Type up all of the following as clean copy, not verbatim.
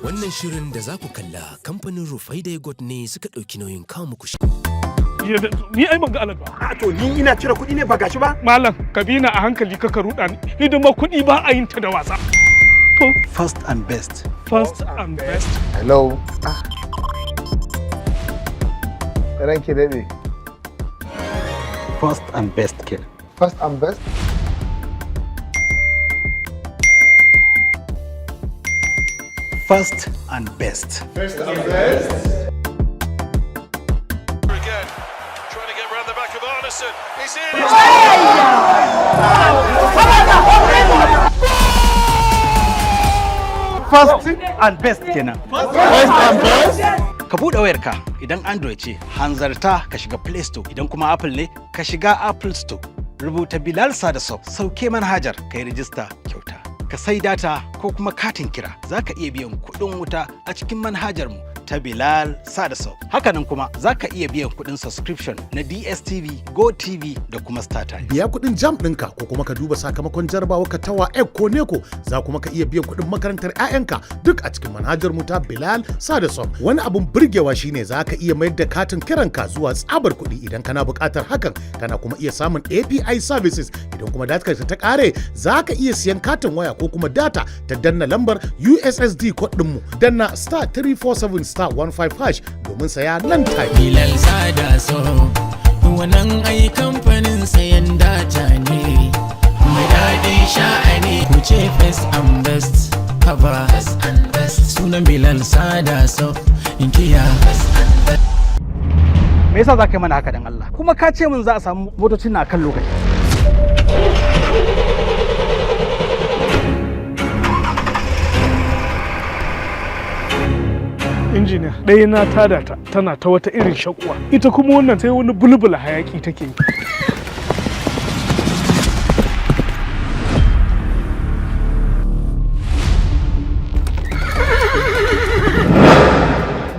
Wannan shirin da za ku kalla kamfanin Rufaida Yogurt ne suka ɗauki nauyin kawo muku shi. Ni ai ban ga alad ba. A to ni ina cire kuɗi ne ba gashi ba? Malam, ka bi na a hankali ka ruɗa ni. Hidima kuɗi ba a yin ta da wasa. First and best. First and best. Hello. Ranki daɗe. First and best kenan. First and best? First and best. First and best? Again, trying to get round the back of Arneson. He's in. First and best kenan. First and best? Ka buɗe wayarka idan Android ce, hanzarta ka shiga Play Store, idan kuma Apple ne, ka shiga Apple Store. Rubuta Bilal Sadasov, sauke manhajar, ka yi rijista kyauta. Ka sai data ko kuma katin kira, za ka iya biyan kuɗin wuta a cikin manhajarmu ta Bilal Sadasov. Hakanan kuma za ka iya biyan kuɗin subscription na DSTV, GoTV da kuma StarTimes. Biya kuɗin jam ɗinka ko kuma ka duba sakamakon jarabawa ka tawa ek ko neko, za kuma ka iya biyan kuɗin makarantar 'ya'yanka duk a cikin manhajar mu ta Bilal Sadasov. Wani abun burgewa shine za ka iya mayar da katin kiranka zuwa tsabar kuɗi idan kana buƙatar hakan, kana kuma iya samun API services idan kuma data ta ƙare, za ka iya siyan katin waya ko kuma data ta danna lambar USSD code ɗinmu, danna star 347 star 15 hash domin saya nan take. Bilal Sadasov, wannan ai kamfanin sayan data ne. Mai daɗin sha'ani ku ce first and best. Haba first and best. Sunan Bilal Sadasov, in kiya first and best. Me yasa za ka yi mana haka dan Allah? Kuma ka ce min za a samu motocin na kan lokaci. Injiniya, ɗaya na tada ta tana ta wata irin shakuwa. Ita kuma wannan sai wani bulbula hayaki take yi.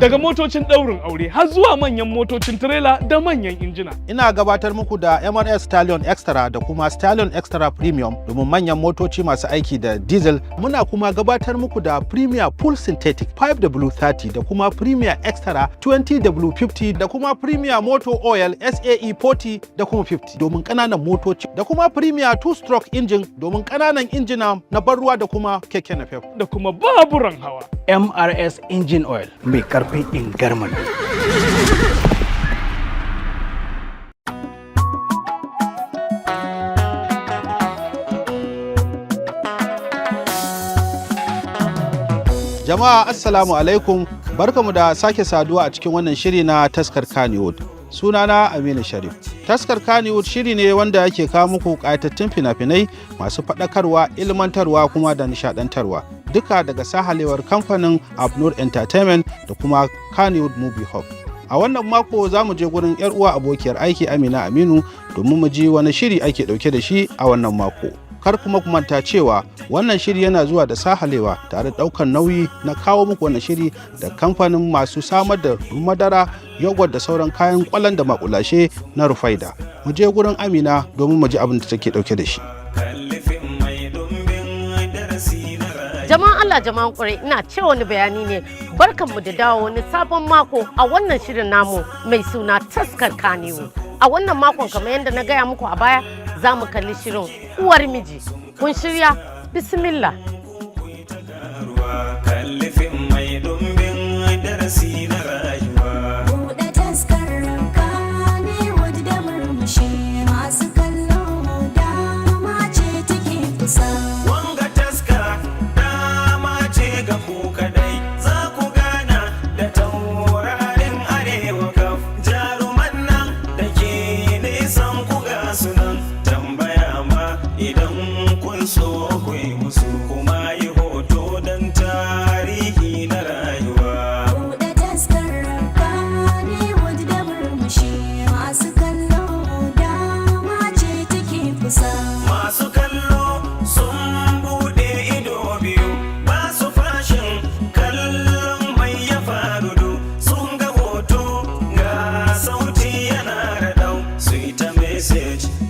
Daga motocin ɗaurin aure har zuwa manyan motocin tirela da manyan injina. Ina gabatar muku da MRS Stallion Extra da kuma Stallion Extra Premium domin manyan motoci masu aiki da diesel. Muna kuma gabatar muku da Premier Full Synthetic 5W30 da kuma Premier Extra 20W50 da kuma Premier Motor Oil SAE 40 da kuma 50 domin ƙananan motoci, da kuma Premier 2-stroke engine domin ƙananan injina na ban ruwa da kuma keke napep. Da kuma baburan hawa. MRS Engine Oil mai karfin ingarman. Jama'a assalamu alaikum, barkamu da sake saduwa a cikin wannan shiri na taskar Kanuywood. Sunana Aminu Sharif. Taskar Kanuywood shiri ne wanda yake kawo muku ƙayatattun fina-finai masu faɗakarwa, ilmantarwa kuma da nishaɗantarwa. Duka daga sahalewar kamfanin Abnur Entertainment da kuma Kanuywood Movie Hub. A wannan mako za mu je gurin 'yar uwa abokiyar aiki Amina Aminu domin mu ji wani shiri ake ɗauke da shi a wannan mako. Kar kuma ku manta cewa wannan shiri yana zuwa da sahalewa tare da ɗaukar nauyi na kawo muku wannan shiri da kamfanin masu samar da madara, yogurt da sauran kayan kwallon da makulashe na Rufaida. Mu je gurin Amina domin mu ji abin da take ɗauke da shi. Jama'an Allah, jama'an ƙwarai, ina ce wani bayani ne. Barkanmu da dawo wani sabon mako a wannan shirin namu mai suna taskar Kanuywood. A wannan makon kamar yadda na gaya muku a baya, za mu kalli shirin uwar miji. Kun shirya? Bismillah.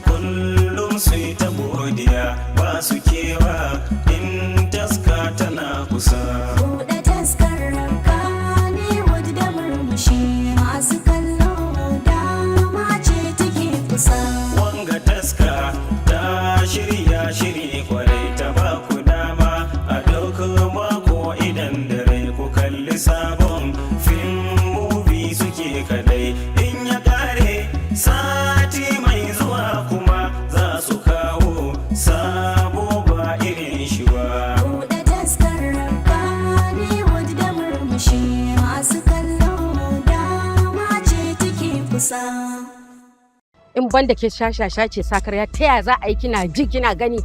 Kullum su yi ta godiya. banda ke shashasha ce sakarya ta yaya za a yi kina ji kina gani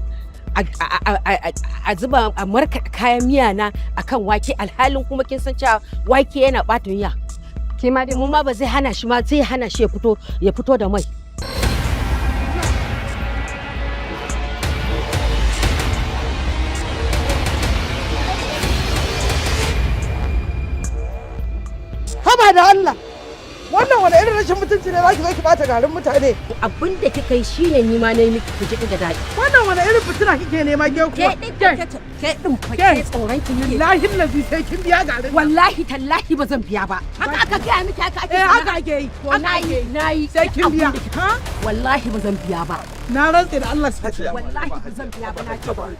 a zuba a markaɗa kayan miya na akan wake alhalin kuma kin san cewa wake yana ɓata miya. Ke ma dai mu ma ba zai hana shi ma zai hana shi ya fito da mai. Haba da Allah. Wannan wani irin rashin mutunci ne zaki zo ki bata garin mutane. Abin da kika yi shine ni ma nayi miki kuje da dadi. Wannan wani irin fitina kike nema ke kuwa? Ke din fa ke tsoron ki ne. Wallahi lazi sai kin biya garin. Wallahi tallahi ba zan biya ba. Haka aka ga miki haka ake. Haka ake yi. Nayi sai kin biya. Ha? Wallahi ba zan biya ba. Na rantse da Allah sai. Wallahi ba zan biya ba na ce ba.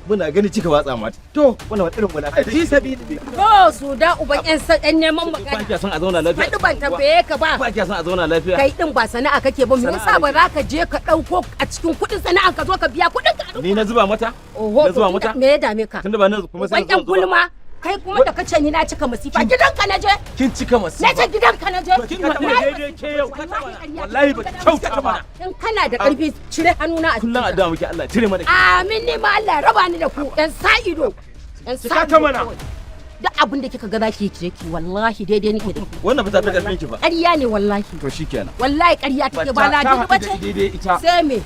Muna gani cika watsa mata. To, wannan irin wala kai. Fi sabili. To, su da uban yan neman magana. Ba kiya son a zauna lafiya. Kai ban tambaye ka ba. Ba kiya son a zauna lafiya. Kai din ba sana'a kake ba, me yasa ba za ka je ka dauko a cikin kudin sana'a ka zo ka biya kudin ka? Ni na zuba mata? Na zuba mata? Me ya dame ka? Tunda ba nan kuma sai zo gulma. Kai kuma da kace ni na cika masifa gidanka na je. Kin cika masifa. Na ce gidanka na je. Kin ga daidai ke yau. Wallahi ba kyauta mana. In kana da karfi cire hannuna a kullun addu'a muke Allah cire mana. Amin ne ma Allah raba ni da ku yan sa'ido. Yan sa'ido mana. Da abin da kika ga zaki yi ki wallahi daidai nake da ki. Wannan ba ta fi karfin ki ba. Ƙarya ne wallahi. To shikenan. Wallahi ƙarya take ba ladidi ba ce. Daidai ita. Sai me?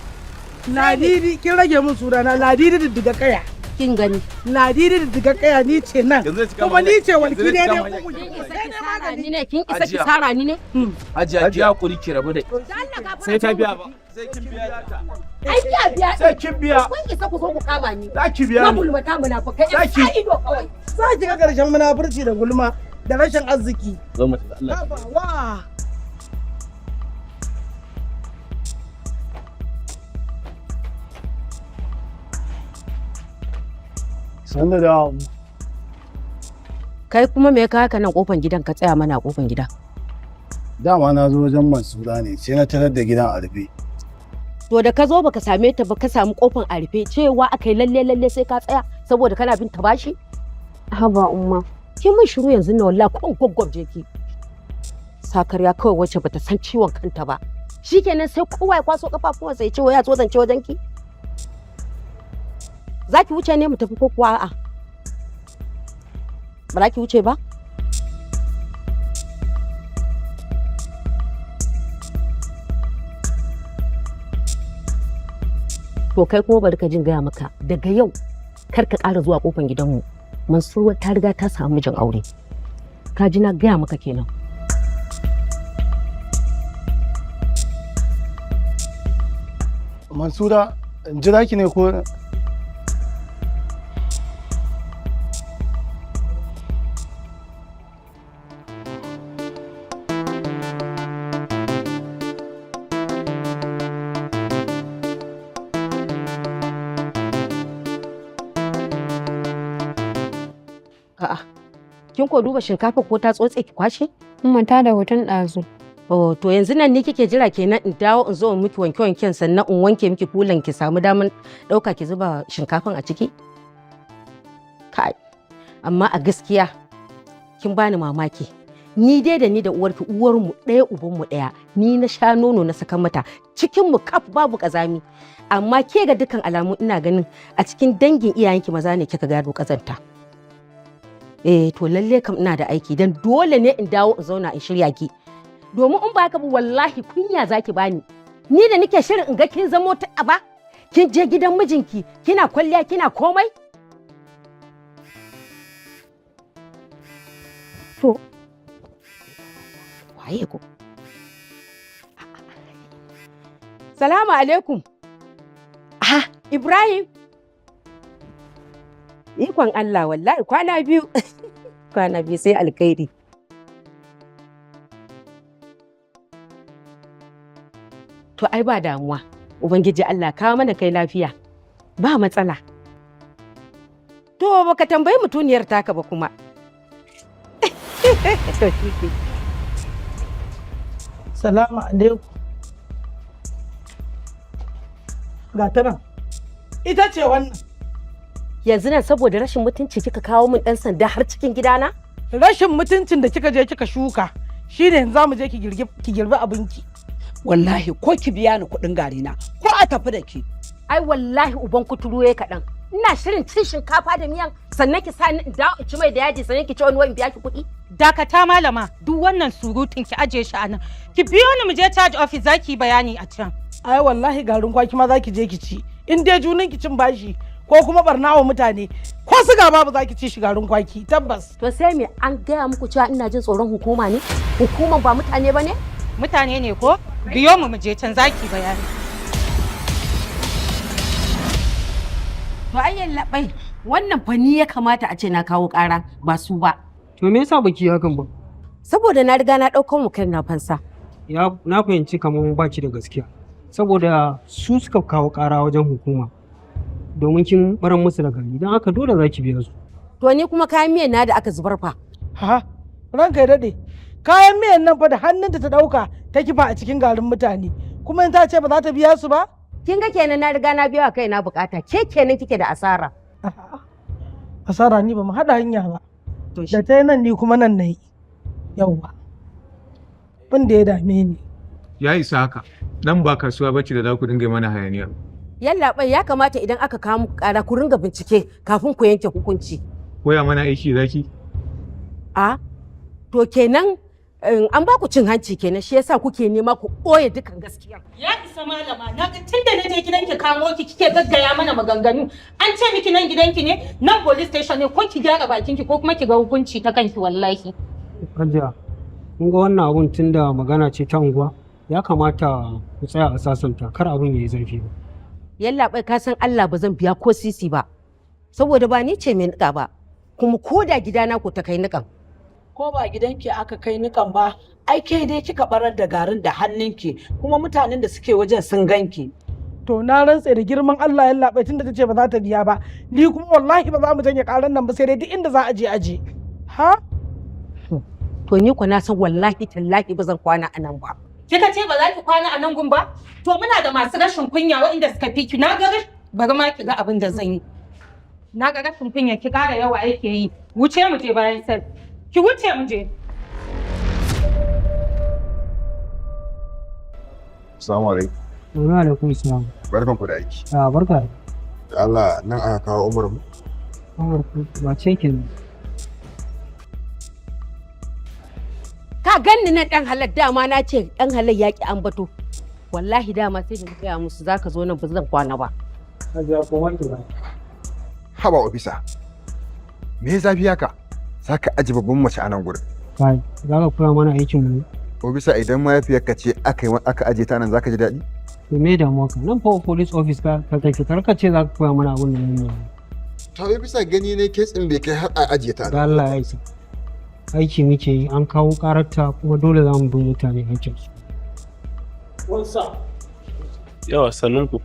Ladidi kin rage min sunana Ladidi diddiga kaya. Kin gani Ladidi diddiga kaya ni ce nan kuma ni ce walki ne ne kin isa ki sara ni ne Hajiya hakuri ki rabu da sai ta biya ba sai kin biya ta ai ya biya sai kin biya kun isa ku zo ku kama ni za ki biya ni mabulmata munafikai ai sa ido kawai za ki ga karshen munafurci da gulma da rashin arziki zo mu Allah wa Sanda da kai kuma me ka haka nan kofan gidan ka tsaya mana a kofan gida Dama na zo wajen Mansura ne sai na tarar da gidan a rufe. To da ka zo baka same ta ba ka samu kofan a rufe cewa akai lalle sai ka tsaya saboda kana bin ta bashi? Haba umma. Kin mun shiru yanzu na wallahi kun goggobje ki. Sakarya kawai wacce bata san ciwon kanta ba. Shikenan sai kowa ya kwaso kafafuwan sai ce ya zo zance wajen ki. Zaki wuce ne mu tafi ko kuwa a'a? Ba za ki wuce ba? To kai kuma bari ka jin gaya maka daga yau kar ka ƙara zuwa kofan gidanmu. Mansura ta riga ta samu mijin aure. Ka ji na gaya maka kenan. Mansura, jira ki ne ko A'a. Kin ko duba shinkafa ko ta tsotse ki kwashe? Manta da hoton ɗazu. Oh, to yanzu nan ni kike jira kenan in dawo in zo in miki wanke-wanken sannan in wanke miki kulan ki samu daman ɗauka ki zuba shinkafan a ciki? Kai. Amma a gaskiya kin bani mamaki. Ni dai da ni da uwarki uwarmu ɗaya ubanmu ɗaya. Ni na sha nono na saka mata. Cikin mu kaf babu ƙazami. Amma ke ga dukkan alamu ina ganin a cikin dangin iyayenki maza ne kika gado ƙazanta. To lalle kam ina da aiki dan dole ne in dawo in zauna in shirya ki. Domin in ba haka ba wallahi kunya zaki bani. Ni da nake shirin in ga kin zamo ta aba, kin je gidan mijinki, kina kwalliya kina komai? To waye ko? Salamu alaikum. Ah, Ibrahim. Ikon Allah wallahi kwana biyu. Kwana biyu sai alkhairi. To ai ba damuwa. Ubangiji Allah kawo mana kai lafiya. Ba matsala. To baka tambayi mutuniyar taka ba kuma. Salamu alaikum. Ga ta nan. Ita ce wannan. Yanzu nan saboda rashin mutunci kika kawo min dan sanda har cikin gidana? Rashin mutuncin da kika je kika shuka shine yanzu zamu je ki girbi abinki. wallahi ko ki biya ni kuɗin gari na ko a tafi da ki. Ai wallahi uban kuturu yayi kaɗan. Ina shirin cin shinkafa da miyan sannan ki sa ni in dawo in ci mai da yaji sannan ki ci wani wani biya ki kuɗi. Dakata malama duk wannan surutun ki aje shi anan. Ki biyo ni mu je charge office zaki bayani a can. Ai wallahi garin kwaki ma zaki je ki ci. In dai junan ki cin bashi ko kuma barna wa mutane ko siga babu zaki ci shi garin kwaki tabbas. To sai me an gaya muku cewa ina jin tsoron hukuma ne? Hukuman ba mutane ba ne? Mutane ne ko? Biyo mu je can zaki bayani. To ayyan labai wannan fa ni ya kamata a ce na kawo ƙara ba su ba. To me yasa baki hakan ba? Saboda na riga na ɗaukan mu kai na fansa. Ya na fahimci kamar ba ki da gaskiya. Saboda su suka kawo ƙara wajen hukuma. Domin kin baran musu da gari don haka dole za ki biya su. To ni kuma kayan miyan na da aka zubar fa. Ha, ranka ya daɗe. Kayan miyan nan fa da hannunta ta ɗauka ta kifa a cikin garin mutane. Kuma in ta ce ba za ta biya su ba? Kin ga kenan na riga na biya kai na bukata. Ke kenan kike da asara. Asara ni ba mu haɗa hanya ba. Da ta nan ni kuma nan na yi. Yawwa. Bin da ya dame ni. Ya isa haka. Nan ba kasuwa bace da za ku dinga mana hayaniya. Yallaɓai ya kamata idan aka kawo muku ƙara ku ringa bincike kafin ku yanke hukunci. Koya mana aiki zaki? A to kenan an ba ku cin hanci kenan shi yasa kuke nema ku ɓoye dukan gaskiya. Ya isa malama na ga tunda na je gidanki kamo ki kike gaggaya mana maganganu. An ce miki nan gidanki ne nan police station ne ko ki gyara bakinki ko kuma ki ga hukunci ta kanki wallahi. Hajiya kun ga wannan abun tunda magana ce ta unguwa ya kamata ku tsaya a sasanta kar abun yayi zafi ba. Yallaɓai ka san Allah ba zan biya ko sisi ba saboda ba ni ce mai niƙa ba kuma ko da gidana ko ta kai niƙan. Ko ba gidanki aka kai niƙan ba ai kai dai kika barar da garin da hannunki kuma mutanen da suke wajen sun ganki. To na rantse da girman Allah yallaɓai tunda ta ce ba za ta biya ba ni kuma wallahi ba za mu janye ƙaran nan ba sai dai duk inda za a je aje. Ha? To ni ko na san wallahi tallahi ba zan kwana a nan ba. Kika ce ba za ki kwana a nan gun ba? To muna da masu rashin kunya waɗanda suka fi ki na ga bari ma ki ga abin da zan yi. Na ga rashin kunya ki ƙara yawa yake yi. Wuce mu je bayan sel. Ki wuce mu je. Assalamu alaikum. Wa alaikum assalam. Barkan ku da aiki. Barka. Allah nan aka kawo Umar mu. Umar ba ce ki. Ka ganni na dan halal dama na ce dan halal yaki an bato. Wallahi dama sai da gaya musu zaka zo nan ba zan kwana ba. Hajiya ko wani ba. Haba ofisa. Me ya zafi haka? Saka aji babban mace a nan gurin. Kai, za ka kula mana aikin mu ne. Ofisa idan mahaifiyarka ce aka aje ta nan zaka ji daɗi? To me da mu ka? Nan fa police office ka kai ka ce za ka kula mana abun da ne. To bisa gani ne kitsin bai kai har a aje ta. Da Allah ya isa. Aiki muke yi an kawo kararta kuma dole za mu bi mutane hakkinsu. Yawa sannunku.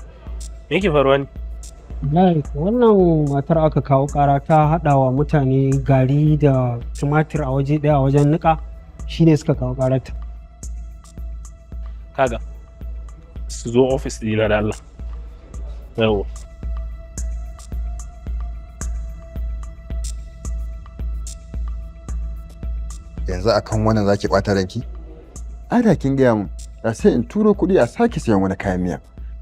Me yake faruwa ne? Wannan matar aka kawo kara ta haɗa wa mutane gari da tumatir a waje ɗaya a wajen niƙa shine suka kawo kararta. Kaga su zo ofis ɗina da Allah. Yawa. Yanzu akan wannan zaki ɓata ranki? Ada kin gaya mun da sai in turo kuɗi a sake sayan wani kayan miya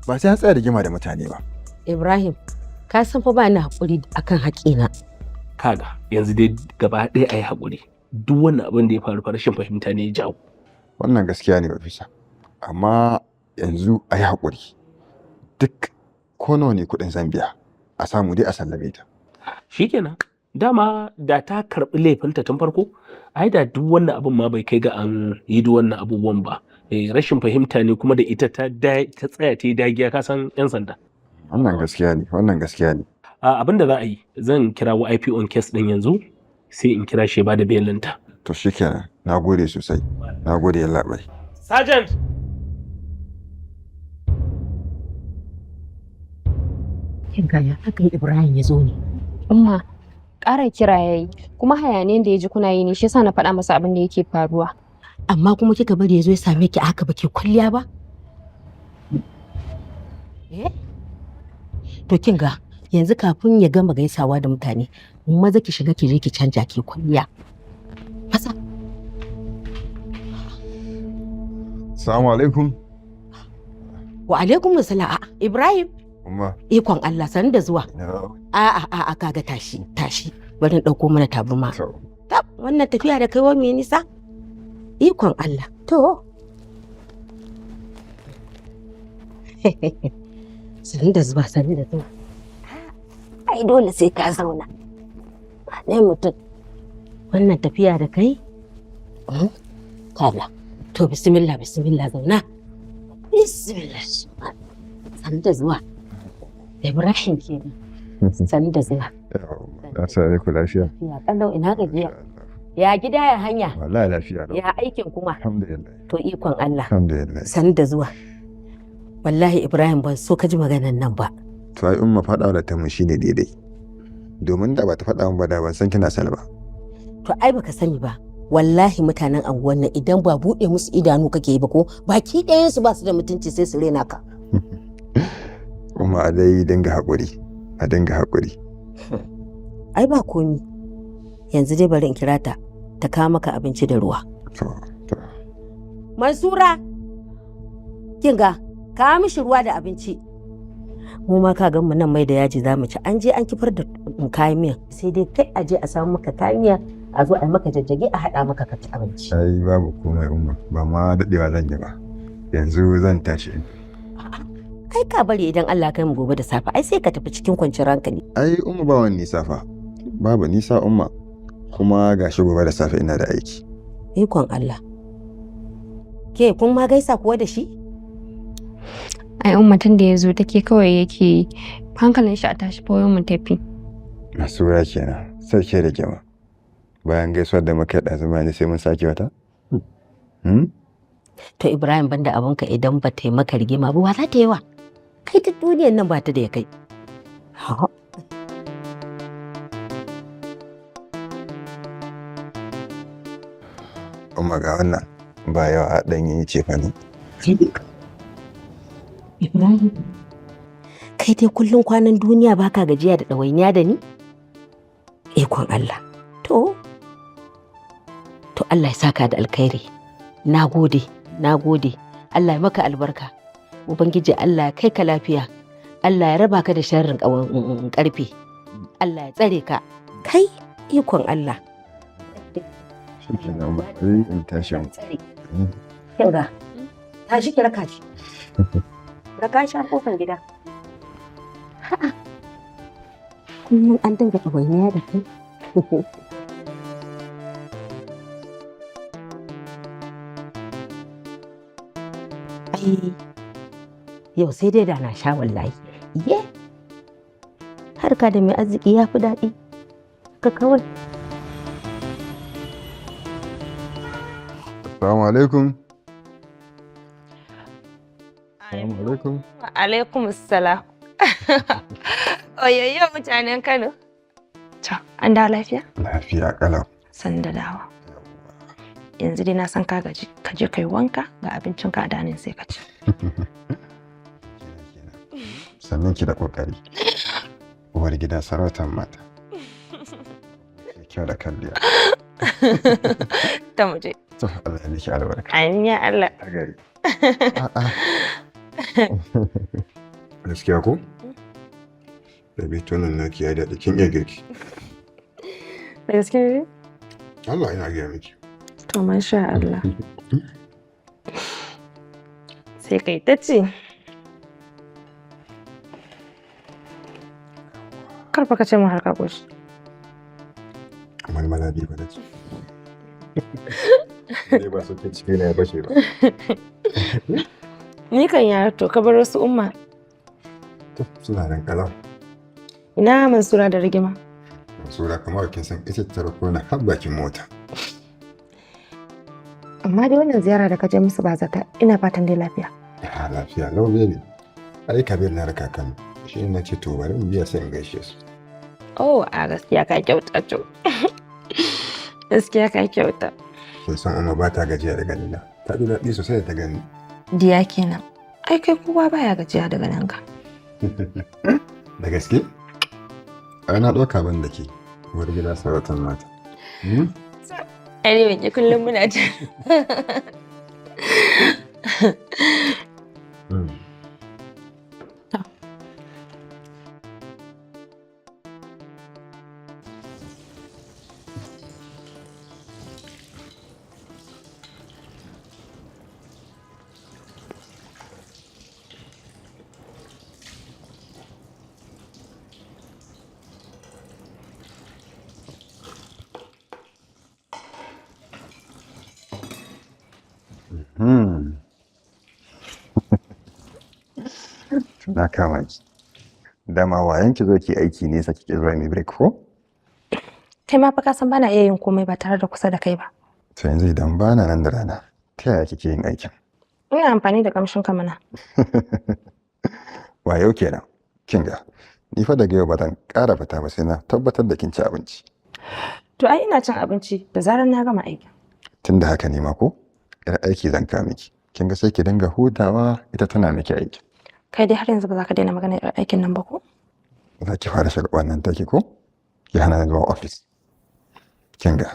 ba sai an tsaya rigima da mutane ba. Ibrahim ka san fa ba ni haƙuri akan haƙina. Kaga yanzu dai gaba ɗaya a yi haƙuri duk wannan abin da ya faru rashin fahimta ne ya jawo. Wannan gaskiya ne ofisa amma yanzu a yi haƙuri duk ko nawa ne kuɗin Zambiya a samu dai a sallame ta. Shikenan dama da ta karɓi laifinta tun farko ai da duk wannan abin ma bai kai ga an yi duk wannan abubuwan ba. Rashin fahimta ne kuma da ita ta tsaya ta yi dagiya ka san 'yan sanda. Wannan gaskiya ne. Abin da za a yi zan kira wa IP on case din yanzu sai in kira shi ba da belinta. To shikenan na gode sosai na gode yallaɓai. Sergeant! Kin gaya hakan Ibrahim ya zo ne. Umma ƙara kira yayi kuma hayaniyar da ya ji kuna yi ne shi yasa na faɗa masa abin da yake faruwa. Amma kuma kika bari ya zo ya same ki haka baki kwalliya ba? To kin ga yanzu kafin ya gama gaisawa da mutane maza ki shiga ki je ki canja ki kwalliya. Fasa. Assalamu alaikum. Wa alaikum assalam. Ibrahim. Umma. Ikon Allah san da zuwa. A'a kaga tashi. Bari in dauko mana tabarma. Tab wannan tafiya da kai wa me nisa? Ikon Allah. To. San da zuwa. Ai dole sai ka zauna. Ne mutum. Wannan tafiya da kai? Kala. To bismillah zauna. Bismillah. San da zuwa. Ibrahim kenan. San da zuwa. Na sare ku lafiya. Ya kallo ina gajiya. Ya gida ya hanya. Wallahi lafiya. Ya aikin kuma. Alhamdulillah. To ikon Allah. Alhamdulillah. San da zuwa. Wallahi Ibrahim ban so ka ji maganan nan ba. To ai umma faɗa wa ta mun shine daidai. Domin da ba ta faɗa min ba da ban san kina sani ba. To ai baka sani ba. Wallahi mutanen anguwan nan idan ba buɗe musu idanu kake yi ba ko baki ɗayan su ba su da mutunci sai su rena ka. Kuma a dai dinga haƙuri. Ai ba komi. Yanzu dai bari in kira ta kawo maka abinci da ruwa. Mansura. Kinga, kawo mishi ruwa da abinci. Mu ma ka gan mu nan mai da yaji za mu ci. An je an kifar da kayan miya. Sai dai kai a je a samu maka kayan miya a zo a maka jajjage a haɗa maka ka ci abinci. Ai babu komai umma. Ba ma daɗewa zan yi ba. Yanzu zan tashi. Ai ka bari idan Allah kai mu gobe da safe ai sai ka tafi cikin kwanciyar hankali. Ai umma ba wani nisa fa. Babu nisa umma. Kuma gashi gobe da safe ina da aiki. Ikon Allah. Ke kun ma gaisa kuwa da shi? Ai umma tun da ya zo take kawai yake hankalin shi a tashi fa mu tafi. Masura kenan. Sarki da kyama. Bayan gaisuwar da muka da zama ne sai mun sake wata? To Ibrahim banda abunka idan ba ta yi maka rigima ba wa za ta yi wa? Kai ta duniyar nan ba ta da ya kai. Umma ga wannan ba yawa dan yi cefa ne. Ibrahim. Kai dai kullum kwanan duniya baka gajiya da ɗawainiya da ni? Ikon Allah. To Allah ya saka da alkhairi. Na gode. Allah ya maka albarka. Ubangiji Allah ya kai ka lafiya. Allah ya raba ka da sharrin karfe. Allah ya tsare ka. Kai ikon Allah. Kinga, tashi ki raka shi. Raka shi a kofar gida. Kullum an dinga ɗawainiya da kai. Yau sai dai da na sha wallahi. Harka da mai arziki ya fi daɗi. Ka kawai. Assalamu alaikum. Wa alaikum assalam. Oyoyo mutanen Kano. An da lafiya? Lafiya kalau. San da dawa. Yanzu dai na san ka gaji, ka je kai wanka ga abincin ka a danin sai ka ci. Sannan ki da kokari. Uwar gida sarautar mata. Kyau da kalliya. Ta muje. To Allah ya miki albarka. Amin ya Allah. A gari. Gaskiya ko? Da bitonin naki ya daɗi kin iya girki. Da gaske ne? Allah ina gaya miki. To masha Allah. Sai kai ta ce. Karfa ka ce mu har ka goshi. Kamar malabi ba da ce. Dai ba so ke cike na ya bashe ba. Ni kan yara to ka bar wasu umma. To suna nan kalau. Ina Mansura da rigima. Mansura kamar kin san ita ta rako na har bakin mota. Amma dai wannan ziyara da ka je musu ba zata ina fatan dai lafiya. Lafiya lau ne. Ai Kabir na raka kan. Shi ne nace to bari in biya sai in gaishe su. Oh, a gaskiya ka kyauta to. Gaskiya ka kyauta. Kin san amma ba ta gajiya da ganina. Ta ji daɗi sosai da ta gani. Diya kenan. Ai kai kowa baya gajiya da ganin ka. Da gaske? Ai na ɗauka ban da ke. Wani gida sarautar mata. Ai ne kullum muna ta. Na kama ki. Dama wayan ki zo ki aiki ne saki ki zuwa mi break ko? Kai ma fa ka san bana iya yin komai ba tare da kusa da kai ba. To yanzu idan bana nan da rana, ta yaya kike yin aikin? Ina amfani da kamshin ka mana. Wayo kenan. Kin ga, ni fa daga yau ba zan ƙara fita ba sai na tabbatar da kin ci abinci. To ai ina cin abinci da zarar na gama aikin. Tunda haka ne ma ko? Yar aiki zan ka miki. Kin ga sai ki dinga hutawa ita tana miki aiki. Kai dai har yanzu ba za ka daina magana da aikin nan ba ko? Za ki fara shiga wannan take ko? Ki hana ni zuwa ofis. Kin ga,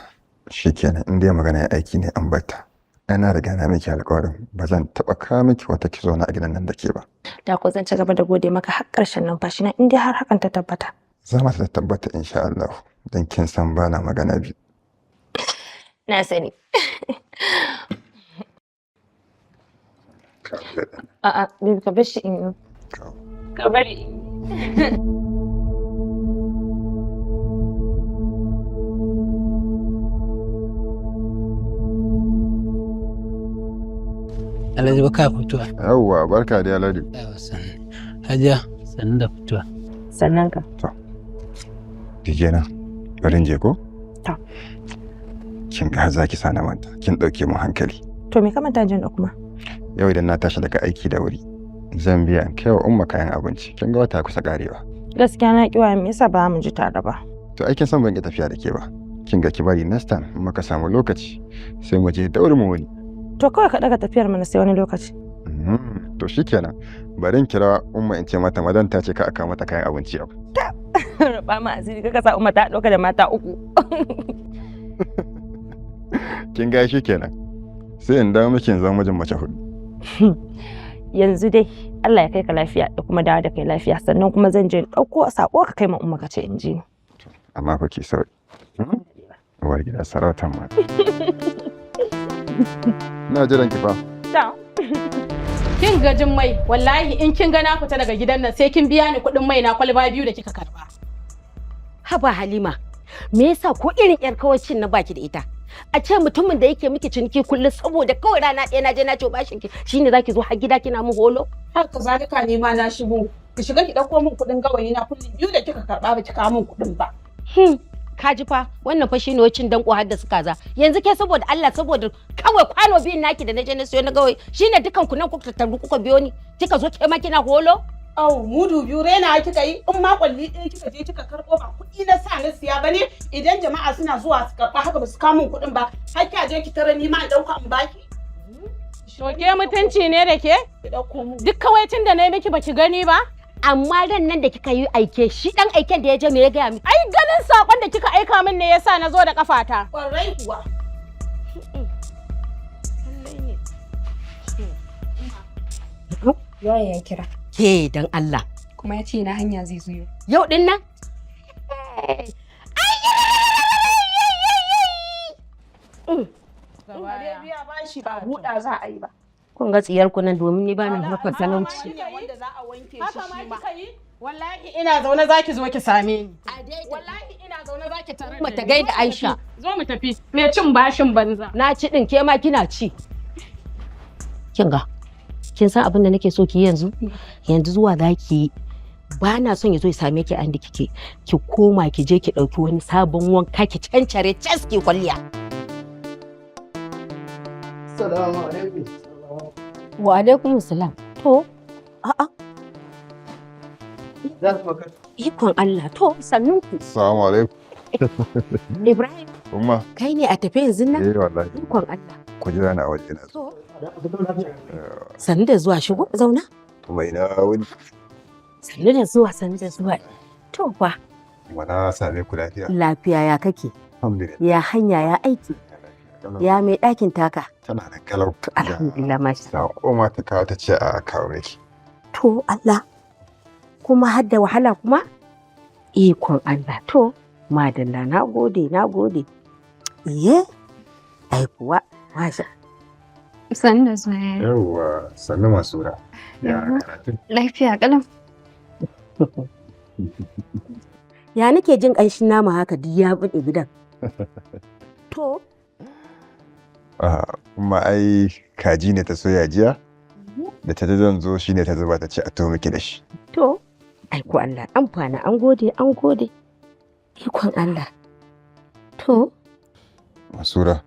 shikenan in dai magana aiki ne an barta. Ana riga na miki alƙawarin ba zan taɓa kawo miki wata ki zauna a gidan nan da ke ba. Da ko zan ci gaba da gode maka har ƙarshen numfashi na in dai har hakan ta tabbata. Za mu ta tabbata insha Allah don kin san bana magana biyu. Na sani. A'a, bai ka bar shi in yi. Ka bari. Alhaji baka fituwa. Yawwa barka da Alhaji. Hajiya sannan da fituwa. Sannan ka. To. Dige na. Barin je ko? To. Kin ga za ki sana manta. Kin dauke mu hankali. To me ka manta jin da kuma? Yau idan na tashi daga aiki da wuri, zan biya in kai wa umma kayan abinci. Kin ga wata kusa karewa. Gaskiya na kiwa me yasa ba mu ji tare ba? To aikin san ban ki tafiya da ke ba. Kin ga ki bari next time in muka samu lokaci sai mu je dauri mu wani. To kawai ka daga tafiyar mana sai wani lokaci. To shikenan. Bari in kira umma in ce mata madan ta ce ka aka mata kayan abinci yau. Ba ma asiri kaga sa umma ta dauka da mata uku. Kin ga shikenan. Sai in dawo miki in zama mijin mace hudu. Yanzu dai Allah ya kai ka lafiya da kuma dawo da kai lafiya sannan kuma zan je dauko sako ka kai ma umma ka ce in ji. Amma fa ki sauri. Uwar gida sarautar ma. Ina jiran ki fa. Kin gajin mai wallahi in kin ga na fita daga gidan nan sai kin biya ni kuɗin mai na kwalba 2 da kika karba. Haba Halima, me yasa ko irin yar kawacin na baki da ita? A ce mutumin da yake miki ciniki kullum saboda kawai rana ɗaya na je na ce bashin ki shine zaki zo har gida kina mu holo? Haka zalika ne ma na shigo. Ki shiga ki dauko min kuɗin gawayi na kullum 2 da kika karba ba ki kawo min kuɗin ba. Ka ji fa wannan fa shine wacin danko har da suka za. Yanzu ke saboda Allah saboda kawai kwano biyun naki da naje na siyo na gawayi shine dukan ku nan kuka tattaru kuka biyo ni kika zo ke ma kina holo? Au mudu 2 rena kika yi in ma kwalli ɗaya kika je kika karɓo ba kuɗi na sa na siya bane idan jama'a suna zuwa su karɓa haka ba su kawo min kuɗin ba har kya je ki tara ni ma in dauka in baki. Shoke mutunci ne da ke? Duk kawaicin da na yi miki baki gani ba? Amma ran nan da kika yi aike shi dan aiken da ya je me ya gaya miki? Ai ganin sakon da kika aika min ne yasa na zo da kafata. Kwarai kuwa. Yaya ya kira. Ke dan Allah. Kuma ya ce na hanya zai zo yau. Yau din nan? Gaba dai biya bashi ba buɗa za a yi ba. Kun ga tsiyar ku nan domin ni ba ni harkar talauci. Wanda za a wanke shi shi ma. Wallahi ina zaune zaki zo ki same ni. Wallahi ina zaune zaki tare Mata gaida Aisha. Zo mu tafi. Me cin bashin banza. Na ci din ke ma kina ci. Kin ga. Kin san abin da nake so ki yanzu? Yanzu zuwa zaki ba na son ya zo ya same ki an da kike. Ki koma ki je ki dauki wani sabon wanka ki cancare cas ki kwalliya. Assalamu alaikum. Wa alaikum salam. To, a'a. Ikon Allah, to sannun ku. Assalamu alaikum. Ibrahim. Umma. Kai ne a tafe yanzu nan? Eh wallahi. Ikon Allah. Ku jira na a waje na. Sannu da zuwa shigo zauna. Mai na wuni. Sannu da zuwa, sannu da zuwa. To fa. Wana same ku lafiya. Lafiya ya kake? Alhamdulillah. Ya hanya ya aiki. Ya mai ɗakin taka? Tana da kalau. Alhamdulillah mashi. Ta koma ta kawo ta ce a kawo miki. To Allah. Kuma har da wahala kuma? Ikon Allah. To, madalla na gode, na gode. Iye? Ai kuwa, masha. Sannu da zuwa. Yawwa, sannu Masura. Ya karatu. Lafiya kalam. Ya nake jin ƙanshin nama haka duk ya buɗe gidan. To. Kuma ai kaji ne ta soya jiya da ta zan zo shine ta zuba ta ce a to miki da shi. Ai ko Allah amfana an gode ikon Allah. To Masura,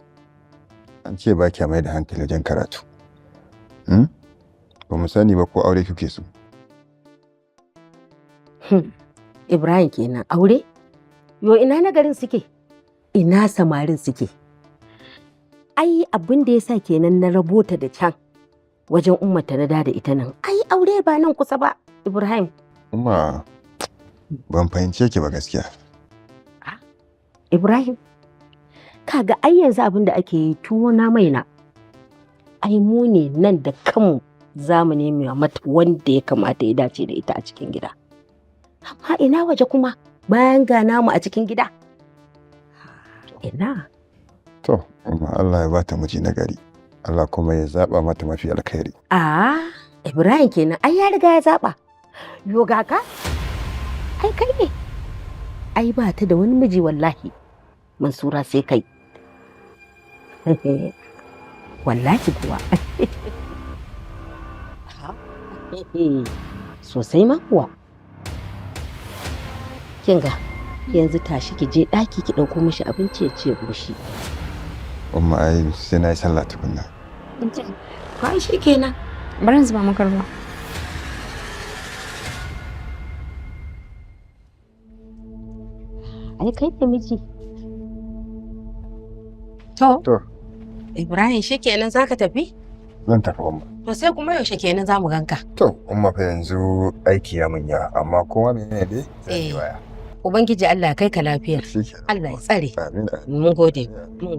an ce ba kya mai da hankali wajen karatu. Ba mu sani ba ko aure kuke so. Ibrahim kenan aure? Yo ina na garin suke? Ina samarin suke? Ai abin da yasa kenan na rabota da can wajen ummata na da ita nan. Ai aure ba nan kusa ba Ibrahim. Umma ban fahimce ki ba gaskiya. Ibrahim kaga ai yanzu abin da ake yi tuwo na maina. Ai mu ne nan da kanmu zamu nemi mata wanda ya kamata ya dace da ita a cikin gida. Amma ina waje kuma bayan ga namu a cikin gida. Ina. To, amma Allah ya bata miji na gari. Allah kuma ya zaba mata mafi alkhairi. Ibrahim kenan ai ya riga ya zaba. Yoga ka? Ai kai ne. Ai ba ta da wani miji wallahi. Mansura sai kai. Wallahi kuwa. Sosai ma kuwa. Kinga yanzu tashi ki je ɗaki ki ɗauko mishi abinci ya ce mishi. Umma ai sai na yi sallah tukunna. Kai shi kenan. Bari zuba maka ruwa. Ai kai da miji. To. Ibrahim shi kenan zaka tafi? Zan tafi umma. To sai kuma yaushe kenan zamu ganka? To umma fa yanzu aiki ya mun yawa amma kowa menene dai zai yi waya. Ubangiji Allah kai ka lafiya. Allah ya tsare. Mun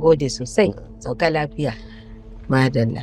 gode sosai. Sauka lafiya. Madalla.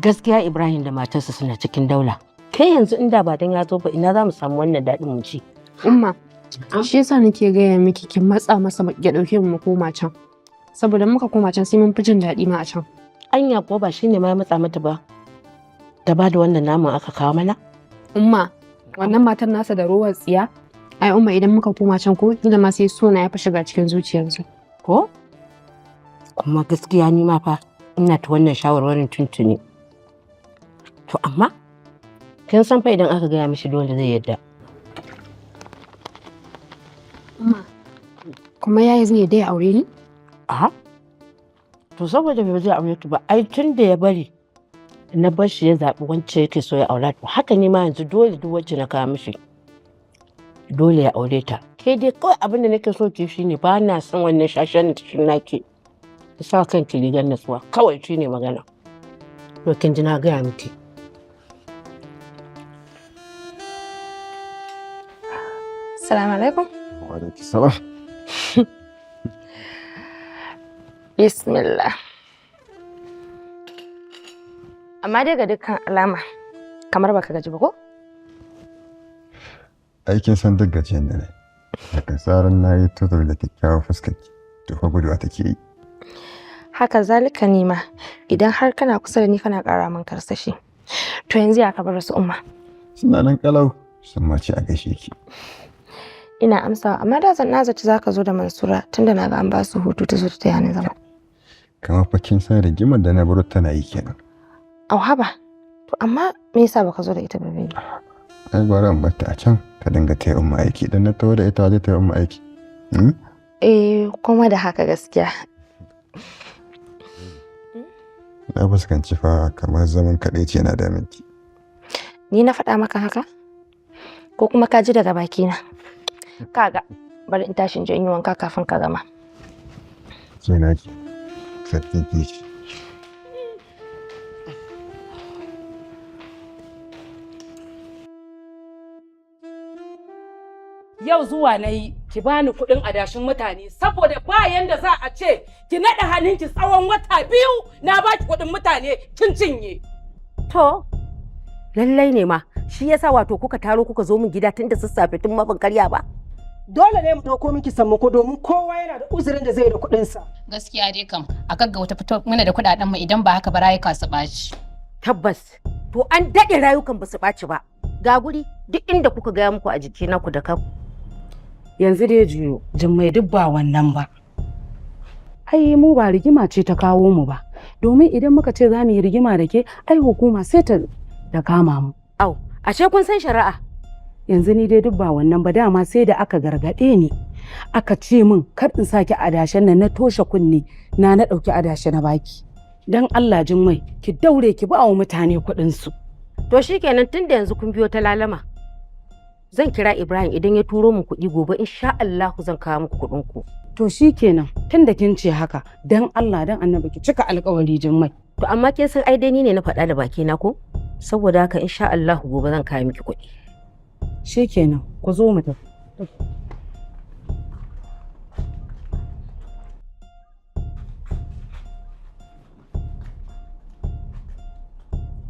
Gaskiya Ibrahim da matarsa suna cikin daula. Kai yanzu inda ba dan ya zo ba ina za mu samu wannan daɗin mu ci. Umma, shi yasa nake gaya miki ki matsa masa ya ɗauke mu koma can. Saboda muka koma can sai mun fi jin daɗi ma a can. Anya kuwa ba shine ma ya matsa mata ba. Da ba da wannan namun aka kawo mana. Umma, wannan matar nasa da ruwan tsiya. Ai umma idan muka koma can ko kila ma sai sona ya fi shiga cikin zuciyarsu. Ko? Kuma gaskiya ni ma fa ina ta wannan shawarwarin tuntuni. To amma kin san fa idan aka gaya mishi dole zai yadda. Umma, kuma yayi zai yadda ya aure ni? To saboda bai zai aure ki ba ai tun da ya bari na bar shi ya zaɓi wacce yake so ya aura to haka ne ma yanzu dole duk wacce na kawo mishi dole ya aure ta. Ke dai kawai abin da nake so ki shine ba na son wannan shashen da nake. Ki sa kanki rigar natsuwa kawai shine magana. To kin ji na gaya miki. Assalamu alaikum. Wa alaikum salam. Bismillah. Amma dai ga dukkan alama kamar baka gaji ba ko? Aikin san duk gajiyan da ne. Daga tsarin na yi tutur da kyakkyawar fuskarki to fa guduwa take yi. Haka zalika ni ma idan har kana kusa da ni kana ƙara min karsashi. To yanzu ya ka bar su umma. Suna nan kalau sun mace a gaishe ki. Ina amsawa amma da na zaci zaka zo da Mansura tunda na ga an ba su hutu ta zo ta taya ni zama. Kamar fa kin san rigimar da na baro tana yi kenan. Au haba. To amma me yasa baka zo da ita ba bai? Ai gwara in batta a can ta dinga taya umma aiki idan na tawo da ita zai taya umma aiki. Kuma da haka gaskiya. Na fuskanci fa kamar zaman kadaici yana damin ki. Ni na faɗa maka haka? Ko kuma ka ji daga bakina? Kaga bari in tashin je in yi wanka kafin ka gama. Kina ki. Sarki ki. Yau zuwa na yi ki bani kuɗin adashin mutane saboda ba yanda za a ce ki naɗa hannunki tsawon wata 2 na baki kuɗin mutane kin cinye. To, lallai ne ma shi yasa wato kuka taro kuka zo min gida tun da sassafe tun ma ban karya ba. Dole ne mu dauko miki sammako domin kowa yana da uzurin da zai da kuɗinsa. Gaskiya dai kam a gaggauta fito mana da kuɗaɗen mu idan ba haka ba rayuka su ɓaci. Tabbas to an daɗe rayukan ba su ɓaci ba. Ga guri duk inda kuka gaya muku a jiki na ku da kanku. Yanzu dai juyo Jummai duk ba wannan ba. Ai mu ba rigima ce ta kawo mu ba. Domin idan muka ce za mu yi rigima da ke ai hukuma sai ta da kama mu. Au, ashe kun san shari'a. Yanzu ni dai duk ba wannan ba dama sai da aka gargaɗe ni. Aka ce min kar in sake adashen nan na toshe kunne na ɗauki adashe na baki. Dan Allah Jummai ki daure ki ba wa mutane kuɗin su. To shikenan tunda yanzu kun biyo ta lalama. Zan kira Ibrahim idan ya turo mu kuɗi gobe insha Allah zan kawo muku kuɗin ku. To shikenan tunda kin ce haka dan Allah dan Annabi ki cika alƙawari Jummai. To amma kin san ai dai ni ne na faɗa da baki na ko? Saboda haka insha Allah gobe zan kawo miki kuɗi. Shikenan ku zo mu tafi.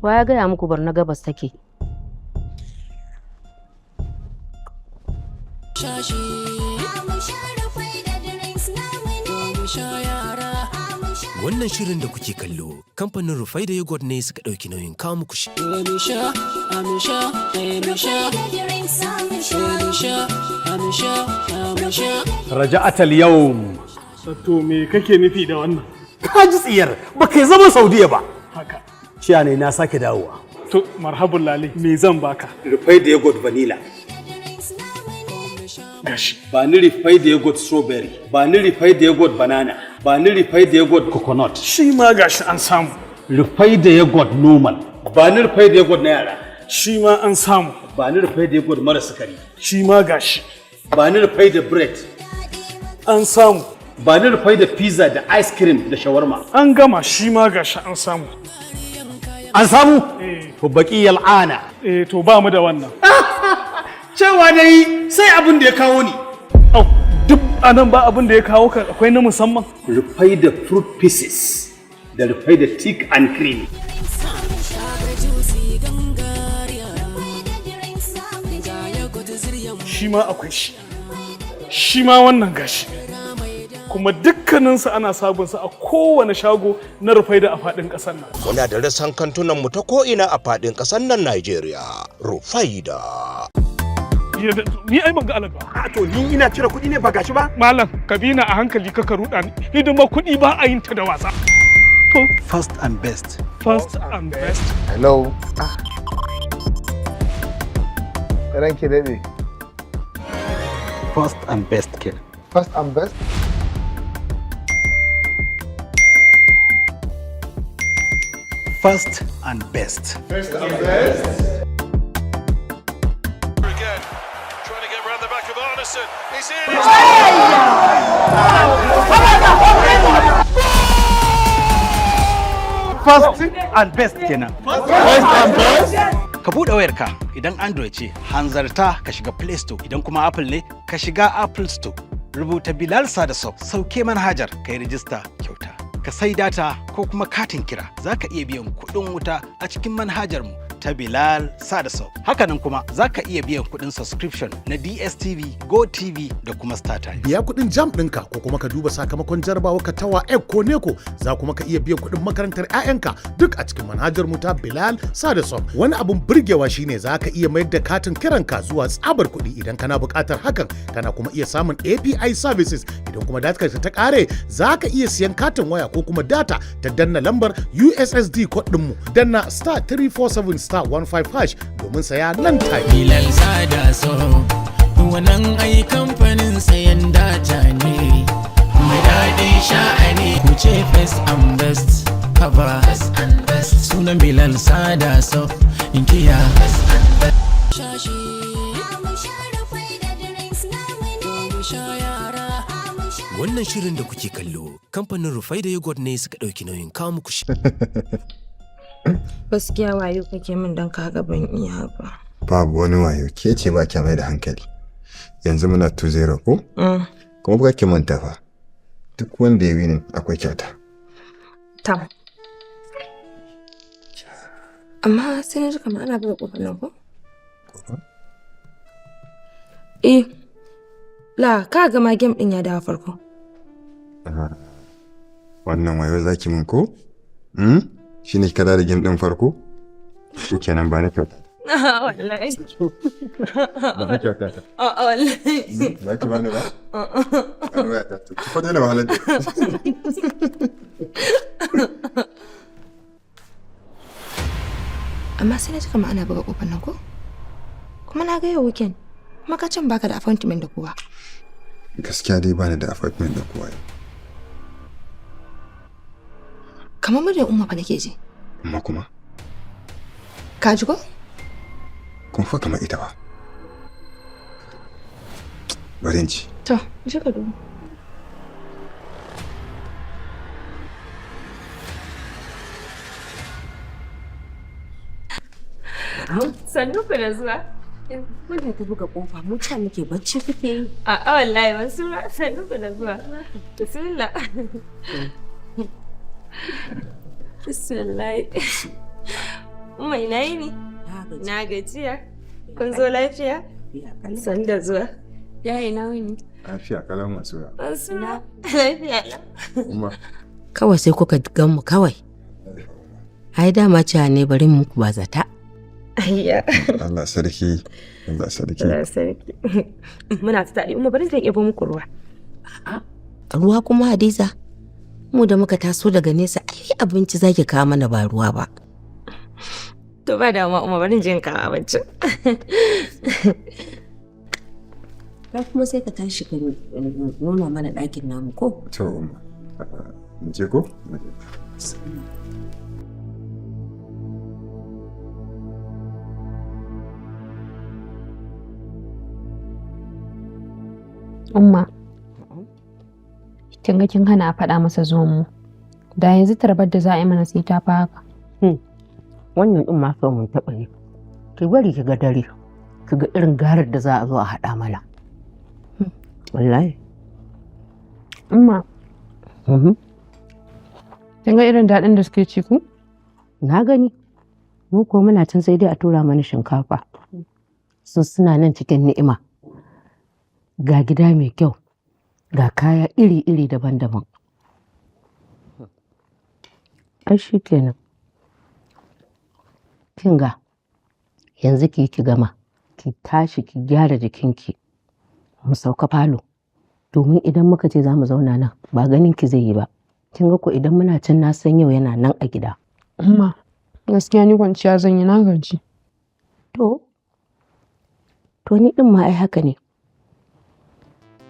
Wa ya gaya muku Borno gabas take? Wannan shirin da kuke kallo kamfanin Rufai da Yogurt ne suka ɗauki nauyin kawo muku shi. Raja'atal yawm. To me kake nufi da wannan? Ka ji tsiyar ba kai zama Saudiya ba. Haka. Ciya ne na sake dawowa. To marhabun lale me zan baka? Rufai da Yogurt vanilla. Gashi. Ba ni Rufai da Yogurt strawberry. Ba ni Rufai da Yogurt banana. Ba ni Rufai da Yogurt coconut. Shi ma gashi an samu. Rufai da Yogurt normal. Ba ni Rufai da Yogurt na yara. Shi ma an samu. Ba ni Rufai da Yogurt mara sukari. Shi ma gashi. Ba ni Rufai da bread. An samu. Ba ni Rufai da pizza da ice cream da shawarma. An gama shi ma gashi an samu. An samu? To baki yal'ana. To ba mu da wannan. Cewa dai sai abin da ya kawo ni. Duk anan ba abin da ya kawo ka akwai na musamman. Rufai da fruit pieces da rufai da thick and creamy. Shi ma akwai shi. Shi ma wannan gashi. Kuma dukkaninsu ana sabon su a kowane shago na Rufaida a faɗin ƙasar nan. Muna da rasan kantunan mu ta ko'ina a faɗin ƙasar nan Najeriya. Rufaida. Ni ai ban ga alal ba. To ni ina cire kuɗi ne ba gashi ba? Malam, ka bi na a hankali ka ruɗa ni. Hidima kuɗi ba a yin ta da wasa. To. First and best. First and best. Hello. Ranki daɗe. First and best ke. First and best? First and best. First and best? Again, trying to get round the back of Arneson. He's in. First and best kenan. First and best? Ka buɗe wayarka idan Android ce hanzarta ka shiga Play Store idan kuma Apple ne ka shiga Apple Store. Rubuta Bilal Sada Soft sauke manhajar ka yi rijista kyauta. Ka sai data ko kuma katin kira za ka iya biyan kuɗin wuta a cikin manhajar mu ta Bilal Sada Soft. Hakanan kuma za ka iya biyan kuɗin subscription na DSTV, GoTV da kuma StarTimes. Biya kuɗin jam ɗinka ko kuma ka duba sakamakon jarabawa ka tawa ek ko neko za kuma ka iya biyan kuɗin makarantar 'ya'yanka duk a cikin manhajar mu ta Bilal Sada Soft. Wani abun burgewa shine za ka iya mayar da katin kiranka zuwa tsabar kuɗi idan kana buƙatar hakan, kana kuma iya samun API services idan kuma data ta ƙare za ka iya siyan katin waya ko kuma data ta danna lambar USSD code ɗinmu danna *347*15# domin saya nan take. Bilal Sada Soft wannan ai kamfanin sayan data ne mai daɗin sha'ani ku ce first and best haba sunan Bilal Sada Soft in kiya wannan shirin da kuke kallo kamfanin Rufai da Yogurt ne suka ɗauki nauyin kawo muku shi. Gaskiya wayo kake min dan kaga ban iya ba. Babu wani wayo, ke ce ba kya mai da hankali. Yanzu muna 2-0 ko? Kuma ba ki manta fa. Duk wanda ya winin akwai kyauta. Tam. Amma sai na ji kamar ana buga kofar nan ko? Eh. La, ka ga ma game din ya dawo farko. Wannan wayo zaki mun ko? Shi ne kada da game din farko? Shi kenan ba ni kyauta. Wallahi. Ba ni kyauta ta. Wallahi. Ba ki bani ba? Ba ni ta. Ki fa dena wahalar. Amma sai na ji kamar ana buga kofar nan ko? Kuma na ga yau weekend. Kuma ka can baka da appointment da kowa. Gaskiya dai bani da appointment da kowa yau. Kamar muryar umma fa nake ji. Amma kuma? Ka ji ko? Kun fa kamar ita ba. Bari in ci. To, je ka duba. Sannu ku da zuwa. Wannan ta buga kofa mu ta muke bacci kuke yi. A'a wallahi wasu sannu ku da zuwa. Bismillah. Bismillah. Mai nayi ne? Na gajiya. Kun zo lafiya? San da zuwa. Yayi na wuni. Lafiya kalan masu ya. Suna lafiya. Umma. Kawai sai kuka gan mu kawai. Ai dama cewa ne bari mu ba zata. Ayya. Allah sarki. Allah sarki. Allah sarki. Muna ta tadi umma bari zan yabo muku ruwa. Ruwa kuma Hadiza. Mu da muka taso daga nesa ai abinci zaki kawo mana ba ruwa ba. To ba da ma umma bari jin kawo abincin. Ka kuma sai ka tashi ka nuna mana ɗakin namu ko? To umma. Mu je ko? Umma, kin ga kin hana a faɗa masa zuwan mu. Da yanzu tarbar da za a yi mana sai ta fa haka. Wannan ɗin ma so mun taɓa yi. Ki bari ki ga dare, ki ga irin garar da za a zo a haɗa mana. Wallahi. Umma. Kin ga irin daɗin da suke ci ku? Na gani. Mu ko muna can sai dai a tura mana shinkafa. Su suna nan cikin ni'ima. Ga gida mai kyau, ga kaya iri-iri daban-daban. Ai shi kenan. Kin ga, yanzu ki gama, ki tashi ki gyara jikinki, mu sauka falo. Domin idan muka ce za mu zauna nan, ba ganin ki zai yi ba. Kin ga ko idan muna can na san yau yana nan a gida. Amma gaskiya ni kwanciya zan yi na gaji. To ni din ma ai haka ne.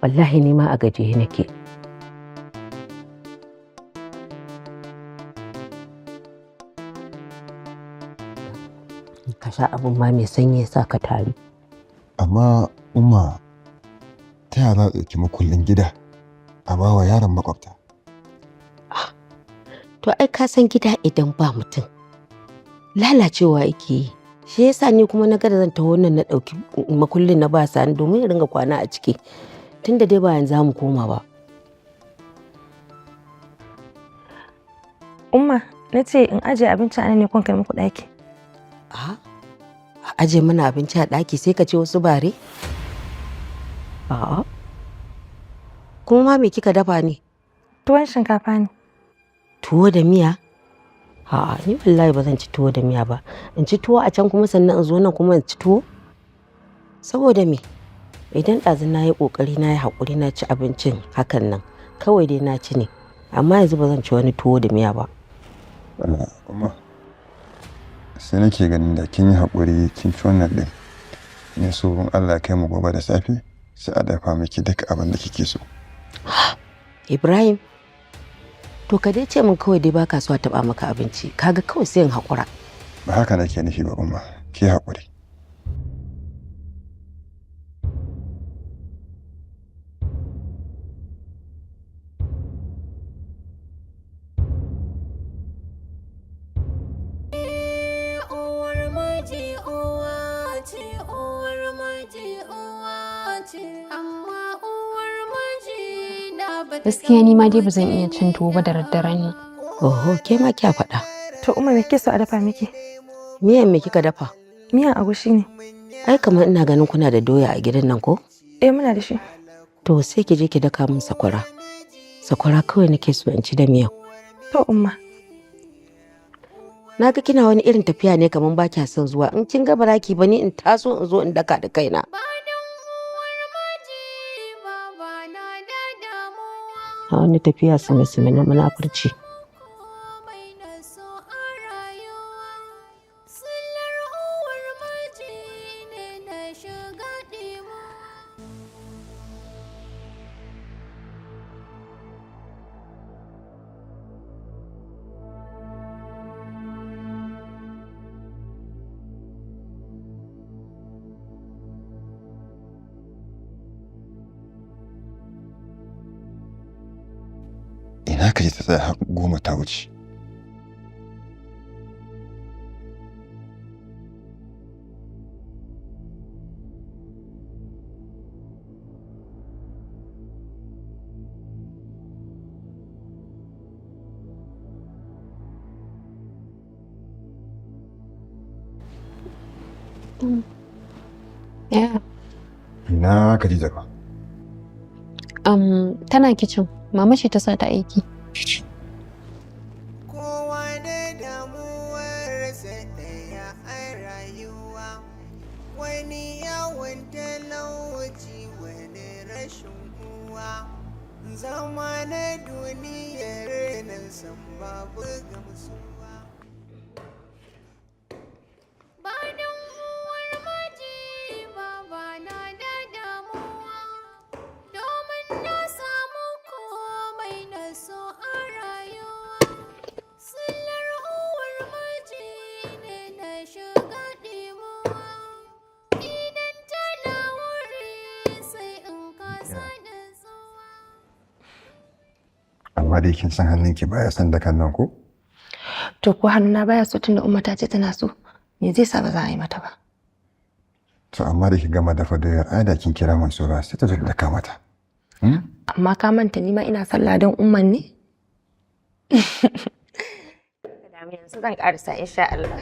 Wallahi ni ma a gaje nake. Ka sha abin ma mai sanyi ya sa ka tari. Amma umma ta yaya za a ɗauki makullin gida a ba wa yaron makwabta? To ai ka san gida idan ba mutum lalacewa yake yi. Shi yasa ni kuma na ga da zan taho nan na ɗauki makullin na ba sani domin ya ringa kwana a ciki. Tunda dai ba yanzu za mu koma ba. Umma, na ce in ajiye abinci a nan ne kun kai muku ɗaki. A aje mana abinci a ɗaki sai ka ce wasu bare? A'a. Kuma ma me kika dafa ne? Tuwon shinkafa ne. Tuwo da miya? A'a, ni wallahi ba zan ci tuwo da miya ba. In ci tuwo a can kuma sannan in zo nan kuma in ci tuwo? Saboda me? Idan ɗazu na yi ƙoƙari na yi haƙuri na ci abincin hakan nan, kawai dai na ci ne. Amma yanzu ba zan ci wani tuwo da miya ba. Umma, sai nake ganin da kin yi haƙuri kin ci wannan ɗin. Ne so in Allah kai mu gobe da safe sai a dafa miki duk abin da kike so. Ibrahim, to ka dai ce min kawai dai baka so a taɓa maka abinci, kaga kawai sai in haƙura. Ba haka nake nufi ba umma, ki haƙuri. Gaskiya ni ma dai ba zan iya cin tuwo ba da daddare ne. Oho, ke ma kya faɗa. To Umma me kike so a dafa miki? Miyan me kika dafa? Miyan agushi ne. Ai kamar ina ganin kuna da doya a gidan nan ko? Eh muna da shi. To sai ki je ki daka min sakwara. Sakwara kawai nake so in ci da miya. To umma. Na ga kina wani irin tafiya ne kaman ba kya son zuwa. In kin ga baraki ba ni in taso in zo in daka da kaina. A wani tafiya sumi na munafurci. Ina ka ji ta tsaya har 10 ta wuce. Yeah. Ina ka ji ta ba. Tana kicin. Mama ce ta sa ta aiki. Zama na duniyar nan san babu gamsuwa. Bayan uwar maji babana da damuwa, domin na samu komai na so a rayuwa. Sillar uwar maji ne na shiga ɗimuwa, idan tana wuri sai in kasa da Amma dai kin san hannunki baya san da kan nan ko? To ko hannuna baya so tunda umma ta ce tana so, me zai sa ba za a yi mata ba? To amma da ki gama dafa doyar ai da kin kira Mansura sai ta zo da daka mata. Amma ka manta ni ma ina sallah don umman ne? Da yanzu zan karasa insha Allah.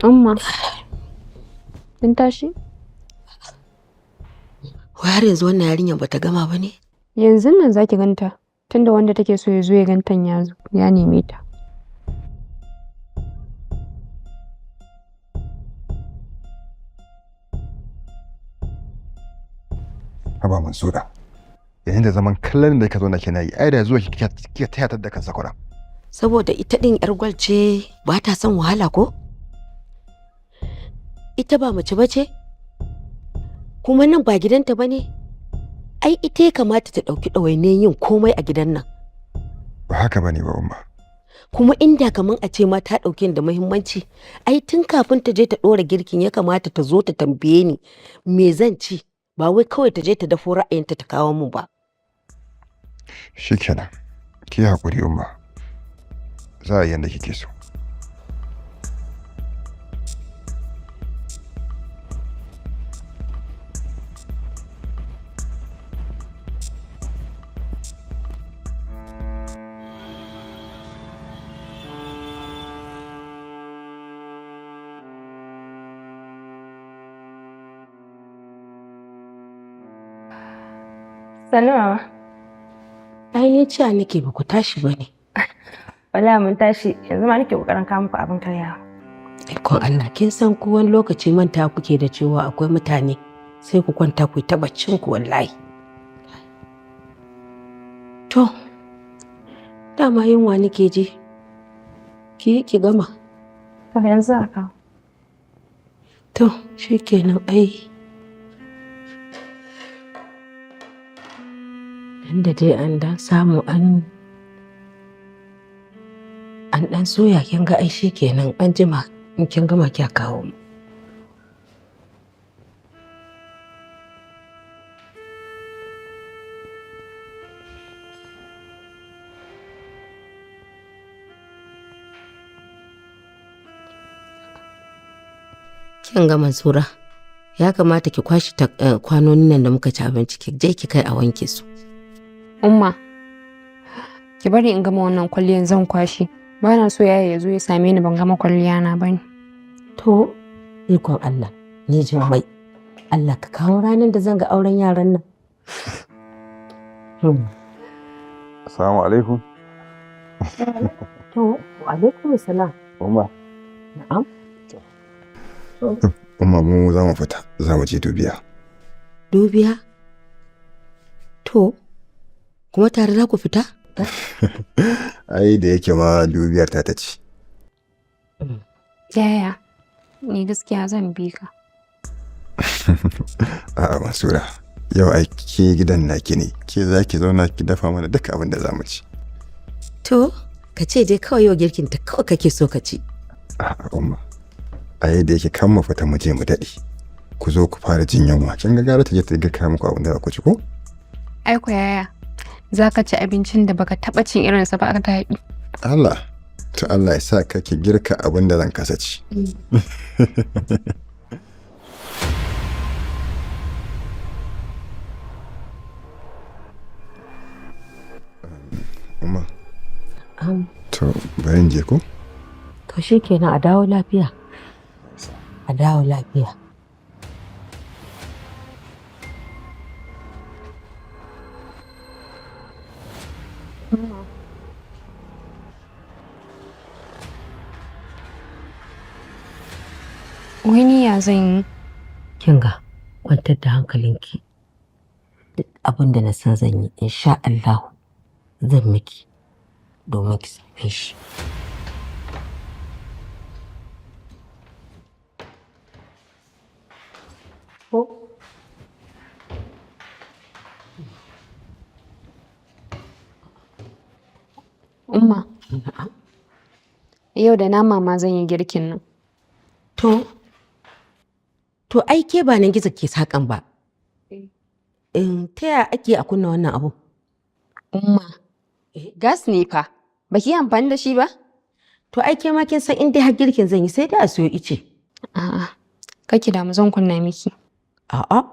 Umma, kin tashi? Wai har yanzu wannan yarinyar bata gama ba ne? Yanzu nan zaki ganta, tunda wanda take so ya zo ya gantan ya neme ta. Haba Mansura. Yayin da zaman kallon da ka zo na kina yi, ai da zuwa kika taya ta da kan sakura. Saboda ita din yar gwal ce ba ta son wahala ko? Ita ba mace ba ce? Kuma nan ba gidanta ba ne? Ai ita ya kamata ta ɗauki ɗawainiyar yin komai a gidan nan. Ba haka ba ne ba umma. Kuma inda kaman a ce ma ta ɗauke da muhimmanci, ai tun kafin ta je ta ɗora girkin ya kamata ta zo ta tambaye ni me zan ci, ba wai kawai ta je ta dafo ra'ayinta ta kawo mu ba. Shikenan. Ki haƙuri umma. Za a yi yanda kike so. Sannu mama. Ai ni cewa nake ba ku tashi ba ne. Wala mun tashi, yanzu ma nake kokarin kawo muku abin karyawa. Ikon Allah, kin san ko wani lokaci manta kuke da cewa akwai mutane sai ku kwanta ku ta baccin ku wallahi. To, dama yunwa nake ji. Ki gama. To yanzu aka. To, shikenan ai. Inda dai an dan samu an dan soya kin ga ai shikenan an jima in kin gama kya kawo mu. Kin ga Mansura, ya kamata ki kwashi kwanonin nan da muka ci abinci ki je ki kai a wanke su. Umma, ki bari in gama wannan kwalliyan zan kwashi. Ba na so yaya ya zo ya same ni ban gama kwalliya na bane. To, ikon Allah, ni Jummai. Allah ka kawo ranar da zan ga auren yaran nan. Assalamu alaikum. To, wa alaikum salam. Umma. Na'am. Umma mu za mu fita, za mu je dubiya. Dubiya? To, kuma tare za ku fita? Ai da yake ma dubiyar ta ci. Yaya, ni gaskiya zan bi ka. A'a Mansura, yau ai ke gidan naki ne, ke za ki zauna ki dafa mana duk abin da za mu ci. To, ka ce dai kawai yau girkin ta kawai kake so ka ci. A'a umma, ai da yake kan mu fita mu je mu daɗe. Ku zo ku fara jin yunwa, kin ga gara ta je ta girka muku abin da za ku ci ko? Ai ko yaya, za ka ci abincin da baka taɓa cin irinsa ba a daɗi. Allah, to Allah ya sa ka ki girka abin da zan kasa ci. Umma. To bari je ko? To shi kenan, a dawo lafiya. A dawo lafiya. Wani ya zan yi? Kinga, kwantar da hankalinki. Duk abin da na san zan yi, insha Allah zan miki domin ki same shi. Umma, yau da nama ma zan yi girkin nan. To ai ke ba nan gizo ke sakan ba. Ta yaya ake a kunna wannan abu? Umma, gas ne fa, ba ki yi amfani da shi ba? To ai ke ma kin san in dai har girkin zan yi sai dai a siyo ice. A'a, kake damu zan kunna miki. A'a,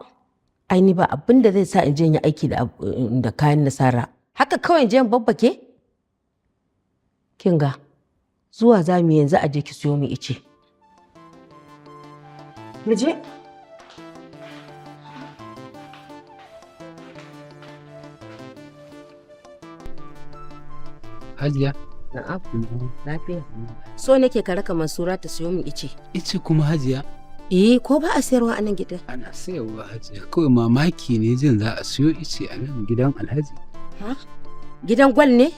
ai ni ba abin da zai sa in je in yi aiki da kayan nasara. Haka kawai in je in babbake? Kin ga, zuwa za mu yanzu a je ki siyo mu ice. Mu je. Hajiya. Na'am. Lafiya. So nake ka raka Mansura ta siyo min ice. Ice kuma Hajiya? Ko ba a sayarwa a nan gidan? Ana sayarwa Hajiya. Kawai mamaki ne jin za a siyo ice a nan gidan Alhaji. Ha? Gidan gwal ne?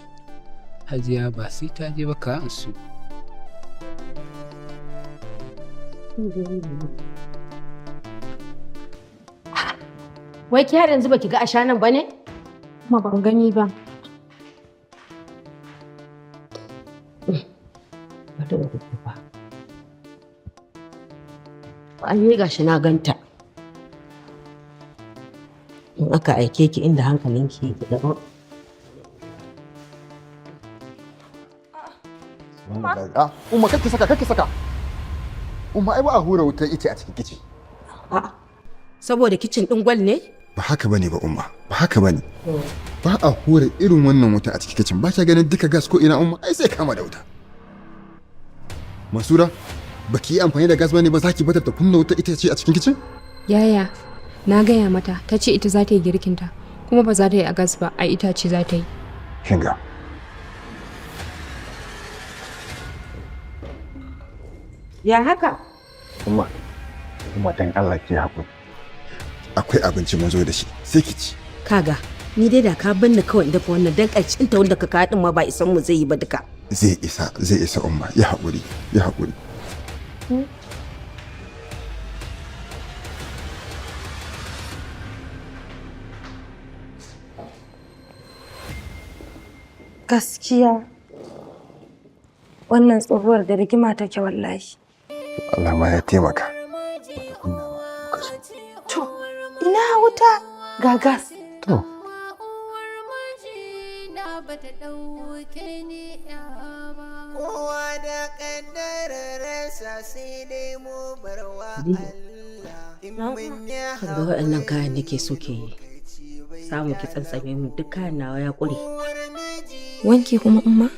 Hajiya ba sai ta je ba ka an su. Wai ki har yanzu baki ga ashanan ba ne? Kuma ban gani ba. An yi gashi na ganta. In aka aike ki inda hankalinki yake daban. Umma kake saka. Umma ai ba a hura wutar ice a cikin kicin. A'a. Saboda kicin din gwal ne? Ba haka bane ba umma, ba haka bane. Ba a hura irin wannan wuta a cikin kicin. Ba ka ganin duka gas ko ina umma ai sai kama da wuta. Masura, baki yi amfani da gas bane ba za ki bata ta kunna wuta ita ce a cikin kicin? Yaya, na gaya mata ta ce ita za ta yi girkinta kuma ba za ta yi a gas ba a itace za ta yi. Kinga. Ya haka? Umma dan Allah ki haƙuri. Akwai abinci mun zo da shi, sai ki ci. Kaga, ni dai da ka binne kawai in dafa wannan dan ƙarcin ta wanda ka kawo din ma ba isan mu zai yi ba duka. Zai isa umma, ya haƙuri. Gaskiya wannan tsohuwar da rigima take wallahi. Allah ma ya taimaka. To, ina wuta ga gas. To. Kin ga waɗannan kayan da ke so ke yi. Samu ki tsantsame mu duk kayan nawa ya ƙure. Wanki kuma umma?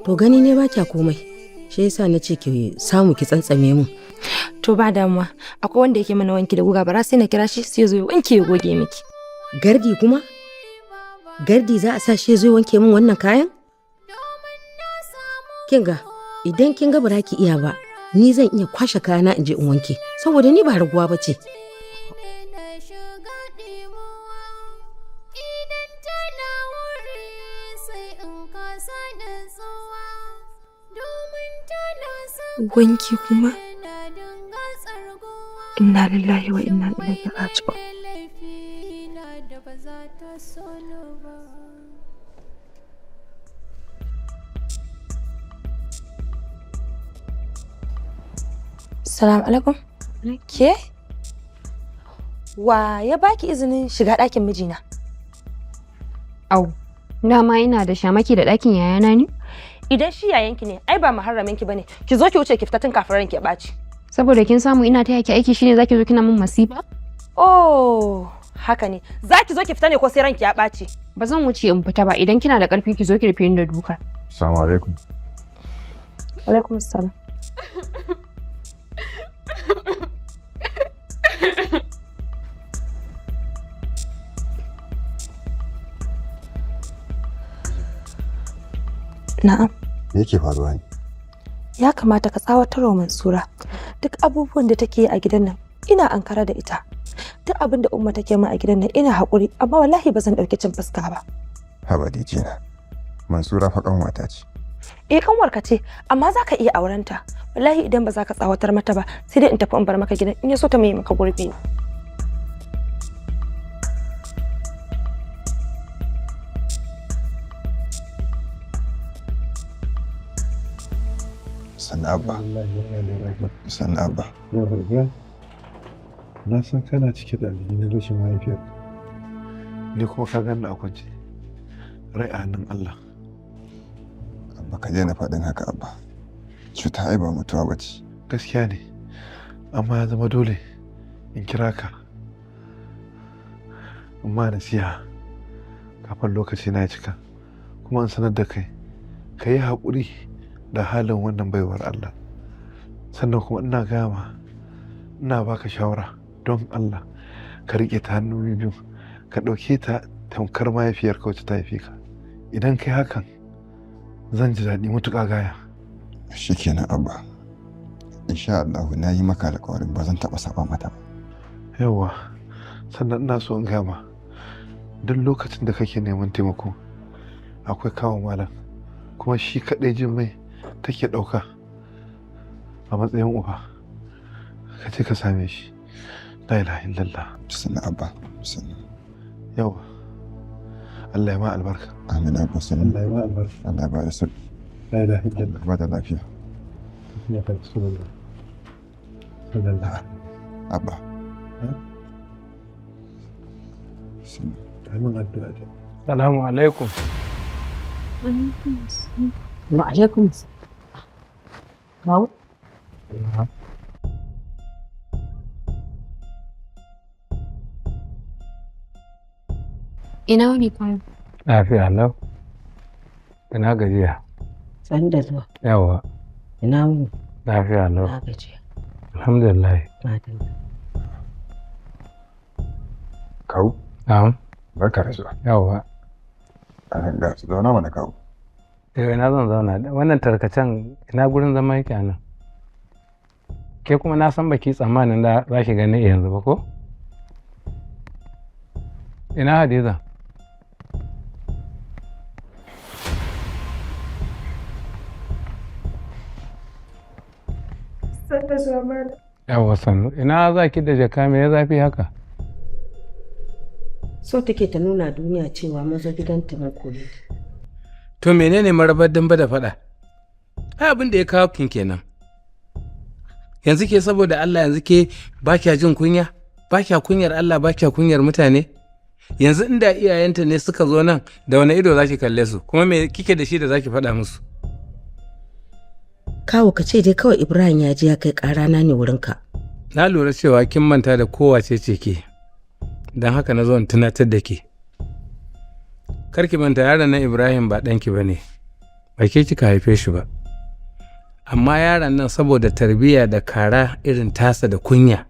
To gani ne ba kya komai. Shi yasa na ce ki samu ki tsantsame mu. To ba damuwa. Akwai wanda yake mana wanki da guga bara sai na kira shi sai ya zo ya wanke ya goge miki. Gardi kuma? Gardi za a sa shi zai wanke min wannan kayan? Kin ga idan kin ga ba za ki iya ba, ni zan iya kwashe kayana in je in wanke saboda ni ba raguwa ba ce. Wanki kuma? Inna lillahi wa inna ilaihi raji'un. Salamu alaikum. Ke? Wa ya baki izinin shiga ɗakin mijina? Au, dama ina da shamaki da ɗakin yayana ne? Idan shi yayanki ne, ai ba muharraminki bane. Ki zo ki wuce ki fita tun kafin ranki ya ɓaci. Saboda kin samu ina taya ki aiki shine zaki zo kina min masifa? Oh, haka ne. Zaki zo ki fita ne ko sai ranki ya ɓaci? Ba zan wuce in fita ba idan kina da ƙarfi ki zo ki rufe ni da duka. Assalamu alaikum. Alaikum assalam. Na'am. Me yake faruwa ne? Ya kamata ka tsawatar wa Mansura. Duk abubuwan da take yi a gidan nan ina ankara da ita. Duk abin da Umma take min a gidan nan ina haƙuri amma wallahi ba zan ɗauki cin fuska ba. Haba Dijina. Mansura fa kanwata ce. Kanwarka ce amma za ka iya aurenta. Wallahi idan ba za ka tsawatar mata ba sai dai in tafi in bar maka gidan in ya so ta mai maka gurbi. Sanaba. Sanaba. Na san kana cike da alhinin rashin mahaifiyar. Ni kuma ka gani a kwance. Rai a hannun Allah. Abba ka daina faɗin haka Abba. Cuta ai ba mutuwa ba ce. Gaskiya ne. Amma ya zama dole in kira ka. Amma nasiha kafin lokaci na ya cika. Kuma in sanar da kai. Ka yi haƙuri da halin wannan baiwar Allah. Sannan kuma ina gama ina baka shawara don Allah ka riƙe ta hannu biyu ka ɗauke ta tamkar mahaifiyar wacce ta haife ka. Idan kai hakan zan ji daɗi mutuƙa gaya. Shikenan Abba. Insha Allah na yi maka alƙawarin ba zan taɓa saba mata ba. Yawwa sannan ina so in gama duk lokacin da kake neman taimako akwai kawo malam kuma shi kaɗai jin mai take ɗauka a matsayin uba. Ka ce ka same shi. La ilaha illallah. Sannan Abba. Sannan. Yawa. Allah ya ma albarka. Amin Abba. Sannan. Allah ya ma albarka. Allah ya ba da sauki. La ilaha illallah. Ba da lafiya. Ya kai sallallahu. Sallallahu. Abba. Amin addu'a. Salamu alaikum. Wa alaikum. Kawo? Ina wani kwan? Lafiya lau. Ina gajiya. Sani da zuwa. Yawa. Ina wuni. Lafiya lau. Na gajiya. Alhamdulillah. Kawu? Na'am. Barka da zuwa. Yawa. Ga zauna mana kawu. Ina zan zauna. Wannan tarkacen ina gurin zama yake a nan. Ke kuma na san baki tsammanin da za ki gani yanzu ba ko? Ina Hadiza? Sanda zuwa mana. Yawa sannu. Ina za ki da jaka me ya zafi haka? So take ta nuna duniya cewa maza gidan taimako ne. To menene marabar damba da faɗa? Ai abin da ya kawo kin kenan. Yanzu ke saboda Allah yanzu ke ba kya jin kunya? Ba kya kunyar Allah ba kya kunyar mutane? Yanzu inda iyayenta ne suka zo nan da wani ido zaki kalle su kuma me kike da shi da zaki faɗa musu? Kawo ka ce dai kawai Ibrahim ya ji ya kai ƙarana ne wurinka. na lura cewa kin manta da kowace ce ke, don haka na zo in tunatar da ke. Karki manta yaron nan Ibrahim ba ɗanki ba ne, ba ke kika haife shi ba. Amma yaron nan saboda tarbiyya da kara irin tasa da kunya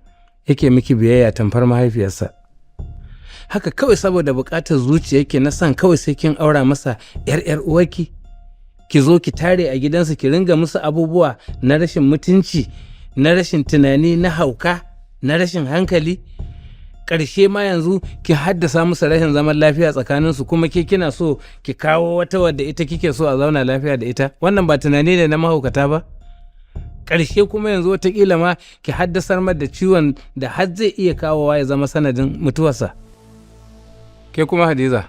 yake miki biyayya tamfar mahaifiyarsa. Haka kawai saboda buƙatar zuciya yake na san kawai sai kin aura masa ‘yar uwarki, ki zo ki tare a gidansa ki ringa musu abubuwa na rashin mutunci, na rashin tunani, na hauka, na rashin hankali. Ƙarshe ma yanzu ki haddasa musu rashin zaman lafiya tsakaninsu, kuma ke kina so ki kawo wata wadda ita kike so a zauna lafiya da ita. Wannan ba tunani ne na mahaukata ba? Ƙarshe kuma yanzu wataƙila ma ki haddasar mar da ciwon da har zai iya kawowa ya zama sanadin mutuwarsa. Ke kuma Hadiza,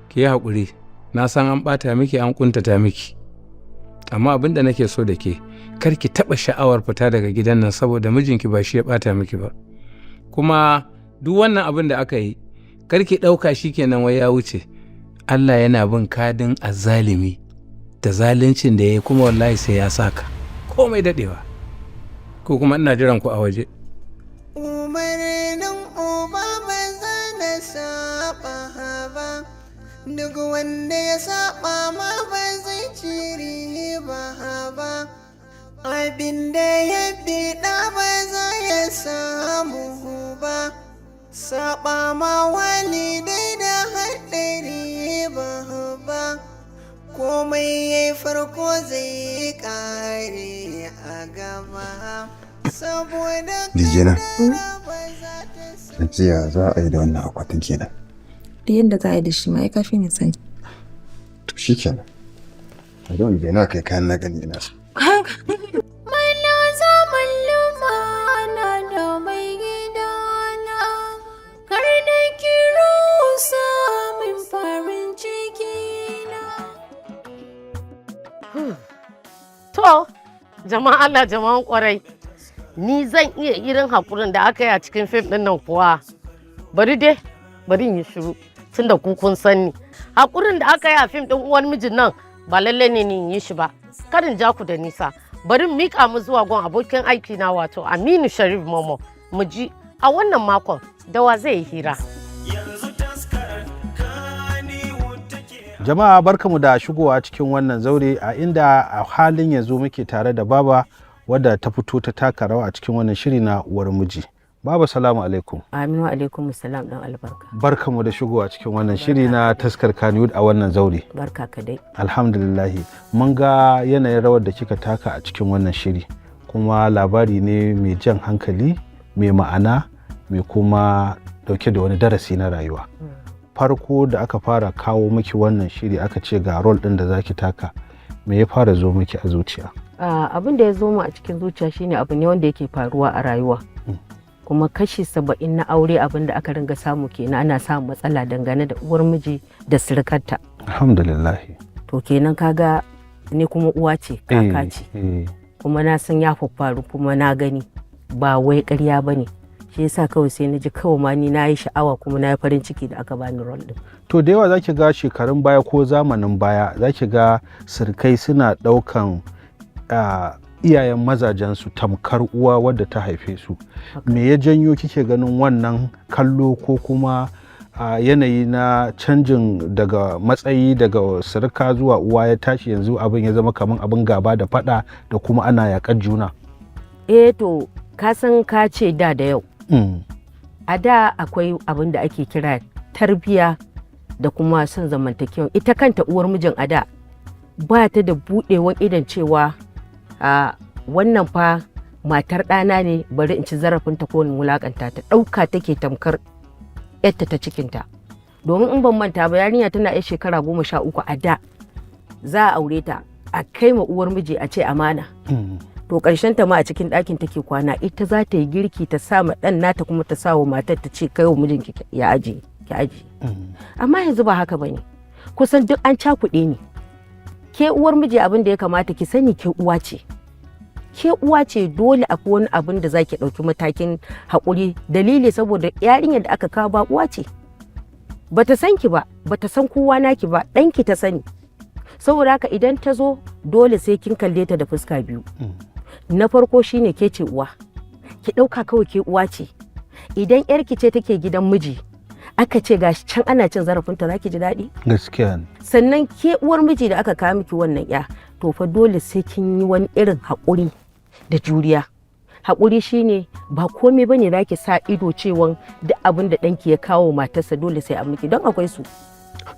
ki yi haƙuri, na san an ɓata miki an ƙuntata miki. Amma abin da nake so da ke, kar ki taɓa sha'awar fita daga gidan nan saboda mijinki ba shi ya ɓata miki ba. Kuma duk wannan abin da aka yi, kar ki ɗauka shi kenan wai ya wuce. Allah yana bin kadin azzalimi da zaluncin da ya yi, kuma wallahi sai ya saka komai daɗewa. Ko kuma ina jiran ku a waje. Umarnin uba ba za na saba ba, duk wanda ya saba ma ba zai ci riba ba, abin da ya biɗa ba za ya samu ba, saba ma walidai da haɗari ba, komai ya farko zai ƙare a gaba. Dijina, jiya za a yi da wannan akwatin kenan. Da yadda za a yi da shi ma ya kafi ne sani. To shi kenan. A don je na kai kayan na gani ina so. Mana zaman lumana da mai gidana, kar da kiro samun farin ciki na. To, jama'a Allah jama'an kwarai. Ni zan iya irin haƙurin da aka yi a cikin fim ɗin nan kuwa. Bari in yi shiru tunda ku kun sani. Haƙurin da aka yi a fim ɗin uwan mijin nan ba lalle ne ni in yi shi ba. Karin ja ku da nisa. Bari in miƙa mu zuwa gon abokin aiki na wato Aminu Sharif Momo. Mu ji a wannan makon da wa zai yi hira. Jama'a barkamu da shigowa cikin wannan zaure a inda a halin yanzu muke tare da Baba wadda ta fito ta taka rawa a cikin wannan shiri na uwar miji. Baba salamu alaikum. Aminu alaikum salam dan albarka. Barkamu da shigowa cikin wannan shiri na taskar kanuywood a wannan zaure. Barka ka dai. Alhamdulillah. Mun ga yanayin rawar da kika taka a cikin wannan shiri, kuma labari ne mai jan hankali, mai ma'ana, mai kuma dauke da wani darasi na rayuwa. Farko da aka fara kawo miki wannan shiri aka ce ga role din da zaki taka, me ya fara zo miki a zuciya? Abin da ya zo mu a cikin zuciya shine abu ne wanda yake faruwa a rayuwa, kuma kashi 70 na aure abin da aka ringa samu kenan, ana samun matsala dangane da uwar miji da sirikarta. Alhamdulillah. To kenan kaga ni kuma uwa ce, kaka ce, kuma na san ya faru kuma na gani ba wai ƙarya bane. Shi yasa kawai sai na ji kawai ma ni na yi sha'awa kuma na yi farin ciki da aka bani role din. To da yawa zaki ga shekarun baya ko zamanin baya zaki ga sirkai suna ɗaukan iyayen mazajensu tamkar uwa wadda ta haife su. Me ya janyo kike ganin wannan kallo ko kuma yanayi na canjin daga matsayi daga sirka zuwa uwa ya tashi yanzu abin ya zama kamar abin gaba da fada da kuma ana yaƙar juna? To ka san ka ce da yau. A da akwai abin da ake kira tarbiya da kuma son zamantakewa. Ita kanta uwar mijin a da ba ta da buɗewar idan cewa wannan fa matar ɗana ne, bari in ci zarafinta ko in wulakanta ta. Ɗauka take tamkar yadda ta cikinta. Domin in ban manta ba, yarinya tana yar shekara 13 a da za a aure ta a kai ma uwar miji a ce amana. To ƙarshen ta ma a cikin ɗakin take kwana, ita za ta yi girki ta sa ma ɗan nata kuma ta sa wa matar ta ce kai wa mijinki ya aje ki aje. Amma yanzu ba haka bane, kusan duk an cakuɗe ne. Ke uwar miji abin da ya kamata ki sani, ke uwa ce. Ke uwa ce, dole akwai wani abin da zaki ɗauki matakin haƙuri. Dalili saboda yarinyar da aka kawo ba uwa ce, bata san ki ba, bata san kowa naki ba, ɗanki ta sani. Saboda haka idan ta zo dole sai kin kalle ta da fuska biyu. Na farko shine ke ce uwa, ki ɗauka kawai ke uwa ce. Idan yarki ce take gidan miji aka ce gashi can ana cin zarafinta za ki ji daɗi? Gaskiya ne. Sannan ke uwar miji da aka kawo miki wannan ya to fa dole sai kin yi wani irin haƙuri da juriya. Haƙuri shine ba komai bane za ki sa ido cewa duk abin da ɗanki ya kawo matarsa dole sai a miki don akwai su.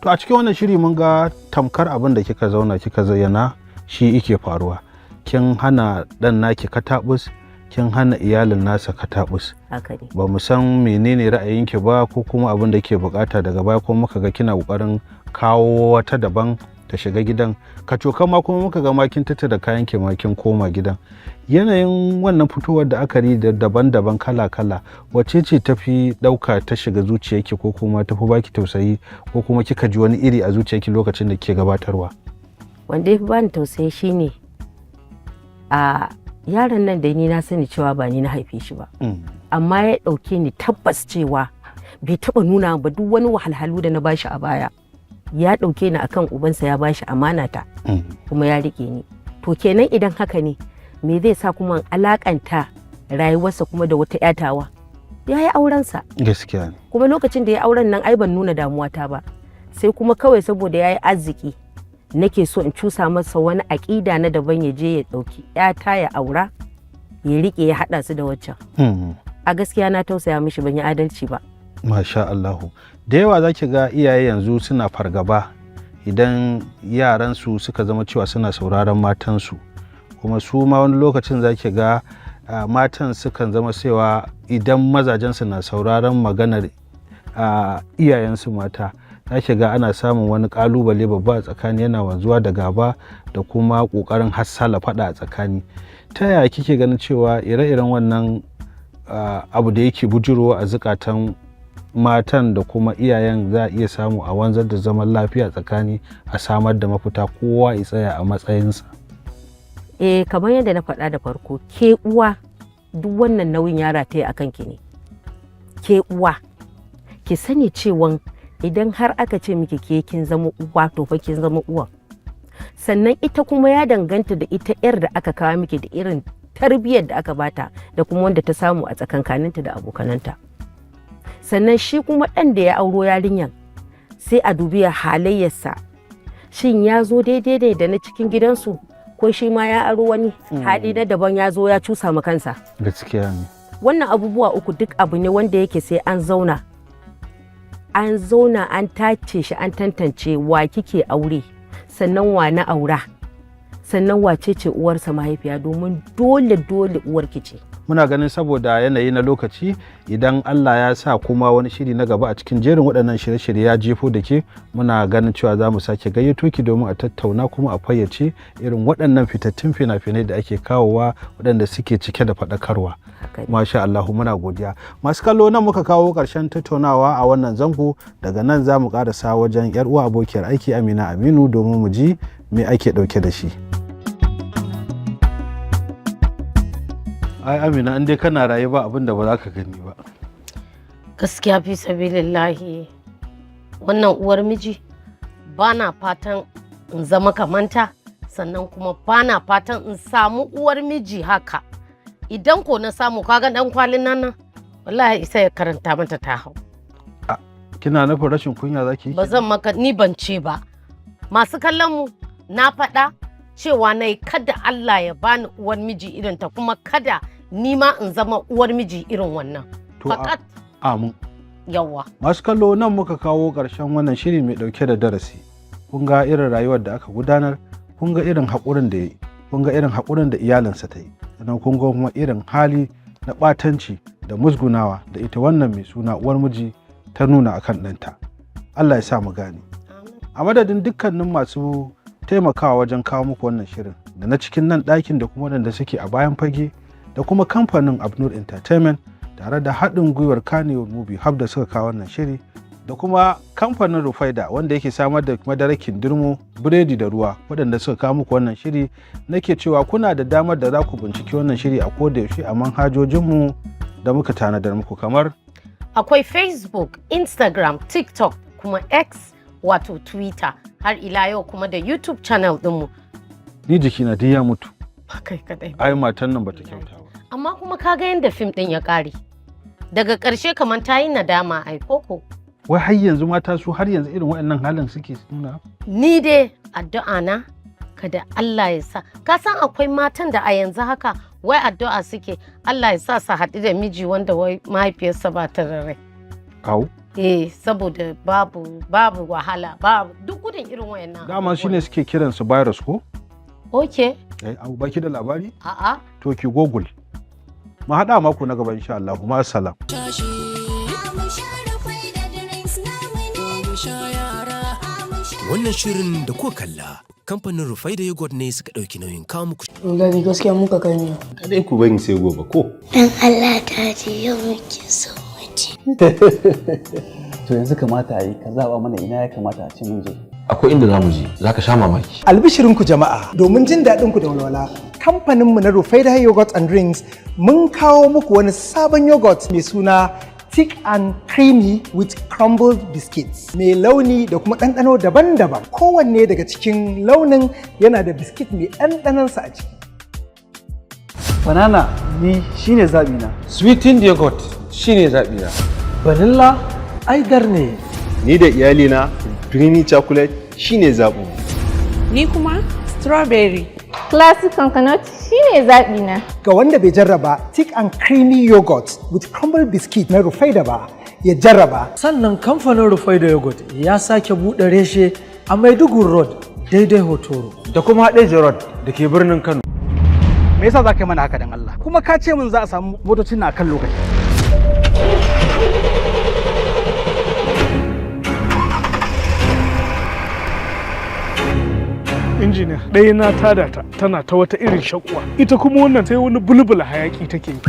To a cikin wannan shiri mun ga tamkar abin da kika zauna kika zayyana shi yake faruwa. Kin hana ɗan naki katabus, kin hana iyalin nasa katabus. Haka ne. Ba mu san menene ra'ayinki ba ko kuma abin da ke bukata daga baya kuma muka ga kina kokarin kawo wata daban ta shiga gidan. Kacokan ma kuma muka ga ma kin tattara kayan ki ma kin koma gidan. Yanayin wannan fitowar da aka yi da daban-daban kala-kala wacce ce tafi ɗauka ta shiga zuciyarki ko kuma tafi baki tausayi ko kuma kika ji wani iri a zuciyarki lokacin da ke gabatarwa? Wanda ya fi bani tausayi shine a yaron nan da ni na sani cewa ba ni na haife shi ba. Amma ya ɗauke ni tabbas cewa bai taɓa nuna ba duk wani wahalhalu da na bashi a baya. Ya ɗauke ni akan ubansa ya bashi amanata kuma ya riƙe ni. To kenan idan haka ne me zai sa kuma alakanta rayuwarsa kuma da wata yatawa? Ya yi aurensa. Gaskiya ne. Kuma lokacin da ya auren nan ai ban nuna damuwata ba. Sai kuma kawai saboda ya yi arziki nake so in cusa masa wani aƙida na daban ya je ya ɗauki yata ya aura ya riƙe ya haɗa su da waccan. A gaskiya na tausaya mishi ban yi adalci ba. Masha Allahu. Da yawa za ki ga iyaye yanzu suna fargaba idan yaransu suka zama cewa suna sauraron matansu. Kuma su ma wani lokacin za ki ga matan sukan zama cewa idan mazajensu na sauraron maganar iyayensu mata za ki ga ana samun wani kalubale babba a tsakani yana wanzuwa da gaba da kuma ƙoƙarin hassala faɗa a tsakani. Ta yaya kike ganin cewa ire-iren wannan abu da yake bujuro a zukatan matan da kuma iyayen za a iya samu a wanzar da zaman lafiya tsakani a samar da mafita kowa ya tsaya a matsayinsa? Kamar yadda na faɗa da farko ke uwa duk wannan nauyin yara ta yi a kanki ne. Ke uwa ki sani cewa idan har aka ce miki ke kin zama uwa to fa kin zama uwa. Sannan ita kuma ya danganta da ita yar da aka kawo miki da irin tarbiyyar da aka bata da kuma wanda ta samu a tsakankaninta da abokananta. Sannan shi kuma ɗan da ya auro yarinyan sai a dubi halayyarsa shin ya zo daidai da na cikin gidansu ko shi ma ya aro wani hali na daban ya zo ya cusa ma kansa. Gaskiya ne. Wannan abubuwa uku duk abu ne wanda yake sai an zauna an tace shi an tantance wa kike aure sannan wa na aura sannan wace ce uwarsa mahaifiya domin dole uwarki ce. Muna ganin saboda yanayi na lokaci idan Allah ya sa kuma wani shiri na gaba a cikin jerin waɗannan shirye-shirye ya jefo da ke muna ganin cewa za mu sake gayyato ki domin a tattauna kuma a fayyace irin waɗannan fitattun fina-finai da ake kawowa waɗanda suke cike da faɗakarwa. Masha Allah muna godiya. Masu kallo nan muka kawo ƙarshen tattaunawa a wannan zango daga nan za mu ƙarasa wajen 'yar uwa abokiyar aiki Amina Aminu domin mu ji me ake ɗauke da shi. Ai Amina in dai kana raye ba abin da ba za ka gani ba. Gaskiya fi sabilillahi wannan uwar miji ba na fatan in zama kamanta sannan kuma ba na fatan in samu uwar miji haka. Idan ko na samu kaga dan kwalin nan wallahi isa ya karanta mata ta hau. Kina nufin rashin kunya zaki? Ba zan maka ni ban ce ba. Masu kallon mu na faɗa cewa na kada Allah ya bani uwar miji irin ta kuma kada ni ma in zama uwar miji irin wannan. Fakat amin. Yawa. Masu kallo nan muka kawo ƙarshen wannan shiri mai ɗauke da darasi. Kun ga irin rayuwar da aka gudanar, kun ga irin haƙurin da ya yi, kun ga irin haƙurin da iyalinsa ta yi, sannan kun ga kuma irin hali na ɓatanci da musgunawa da ita wannan mai suna uwar miji ta nuna akan ɗanta. Allah ya sa mu gane. A madadin dukkanin masu taimakawa wajen kawo muku wannan shirin da na cikin nan ɗakin da kuma waɗanda suke a bayan fage da kuma kamfanin Abnur Entertainment tare da haɗin gwiwar Kanuywood Movie Hub da suka kawo wannan shiri da kuma kamfanin Rufaida wanda yake samar da madarar kindirmo, biredi da ruwa waɗanda suka kawo muku wannan shiri nake cewa kuna da damar da za ku binciki wannan shiri a koda yaushe a manhajojinmu da muka tanadar muku kamar akwai Facebook, Instagram, TikTok kuma X wato Twitter har ila yau kuma da YouTube channel dinmu. Ni jikina duk ya mutu. Kai kadai. Ai matan nan bata kyauta ba. amma kuma kaga yadda fim ɗin ya ƙare. Daga ƙarshe kamar ta yi nadama ai koko. Wai har yanzu mata su har yanzu irin waɗannan halin suke nuna? Ni dai addu'a na kada Allah ya sa. Ka san akwai matan da a yanzu haka wai addu'a suke Allah ya sa su haɗu da miji wanda wai mahaifiyarsa ba ta da rai. Au. Saboda babu wahala babu duk gudun irin wayannan. Dama shine suke kiransu virus ko? Okay. Abu baki da labari? A'a. To ki Google. Mu haɗa mako na gaba insha Allah. Kuma assalam. Wannan shirin da kuka kalla kamfanin Rufai da Yogurt ne suka ɗauki nauyin kawo muku. Gani gaskiya muka kai Kadai ku bari sai gobe ko? Dan Allah ta ji yau muke so waje. To yanzu kamata a yi ka zaba mana ina ya kamata a ci mun je. Akwai inda za mu je, za ka sha mamaki. Albishirinku jama'a, domin jin daɗinku da walwala, kamfaninmu na Rufaida Yogurt and Drinks mun kawo muku wani sabon yogurt mai suna thick and creamy with crumbled biscuits. Mai launi da kuma ɗanɗano daban-daban. Kowanne daga cikin launin yana da biskit mai ɗanɗanonsa a ciki. Banana ni shine zaɓina. Sweetened yogurt shine zaɓina. Vanilla aidar ne. Ni da iyalina creamy chocolate shine zaɓo. Ni kuma strawberry. Classic coconut shine zaɓina. Ga wanda bai jarraba thick and creamy yogurt with crumbled biscuit na Rufaida ba, ya jarraba. Sannan kamfanin Rufaida yogurt ya sake buɗe reshe a Maiduguri Road daidai Hotoro. Da kuma Hadeja Road da ke birnin Kano. Me yasa za ka yi mana haka dan Allah? Kuma ka ce min za a samu motocin na kan lokaci. Injiniya ɗaya na tada ta tana ta wata irin shakuwa, ita kuma wannan sai wani bulbula hayaki take yi.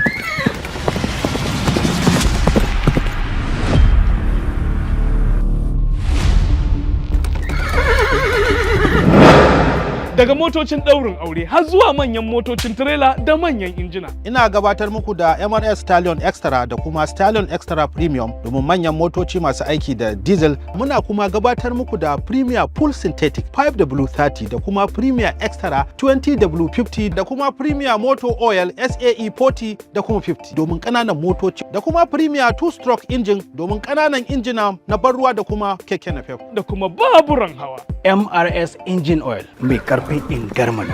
Daga motocin ɗaurin aure har zuwa manyan motocin tirela da manyan injina. Ina gabatar muku da MRS Stallion Extra da kuma Stallion Extra Premium domin manyan motoci masu aiki da diesel. Muna kuma gabatar muku da Premier Full Synthetic 5W30 da kuma Premier Extra 20W50 da kuma Premier Motor Oil SAE 40 da kuma 50 domin ƙananan motoci da kuma Premier 2-stroke engine domin ƙananan injina na ban ruwa da kuma keke napep. Da kuma baburan hawa. MRS Engine Oil mai karfin ingarman.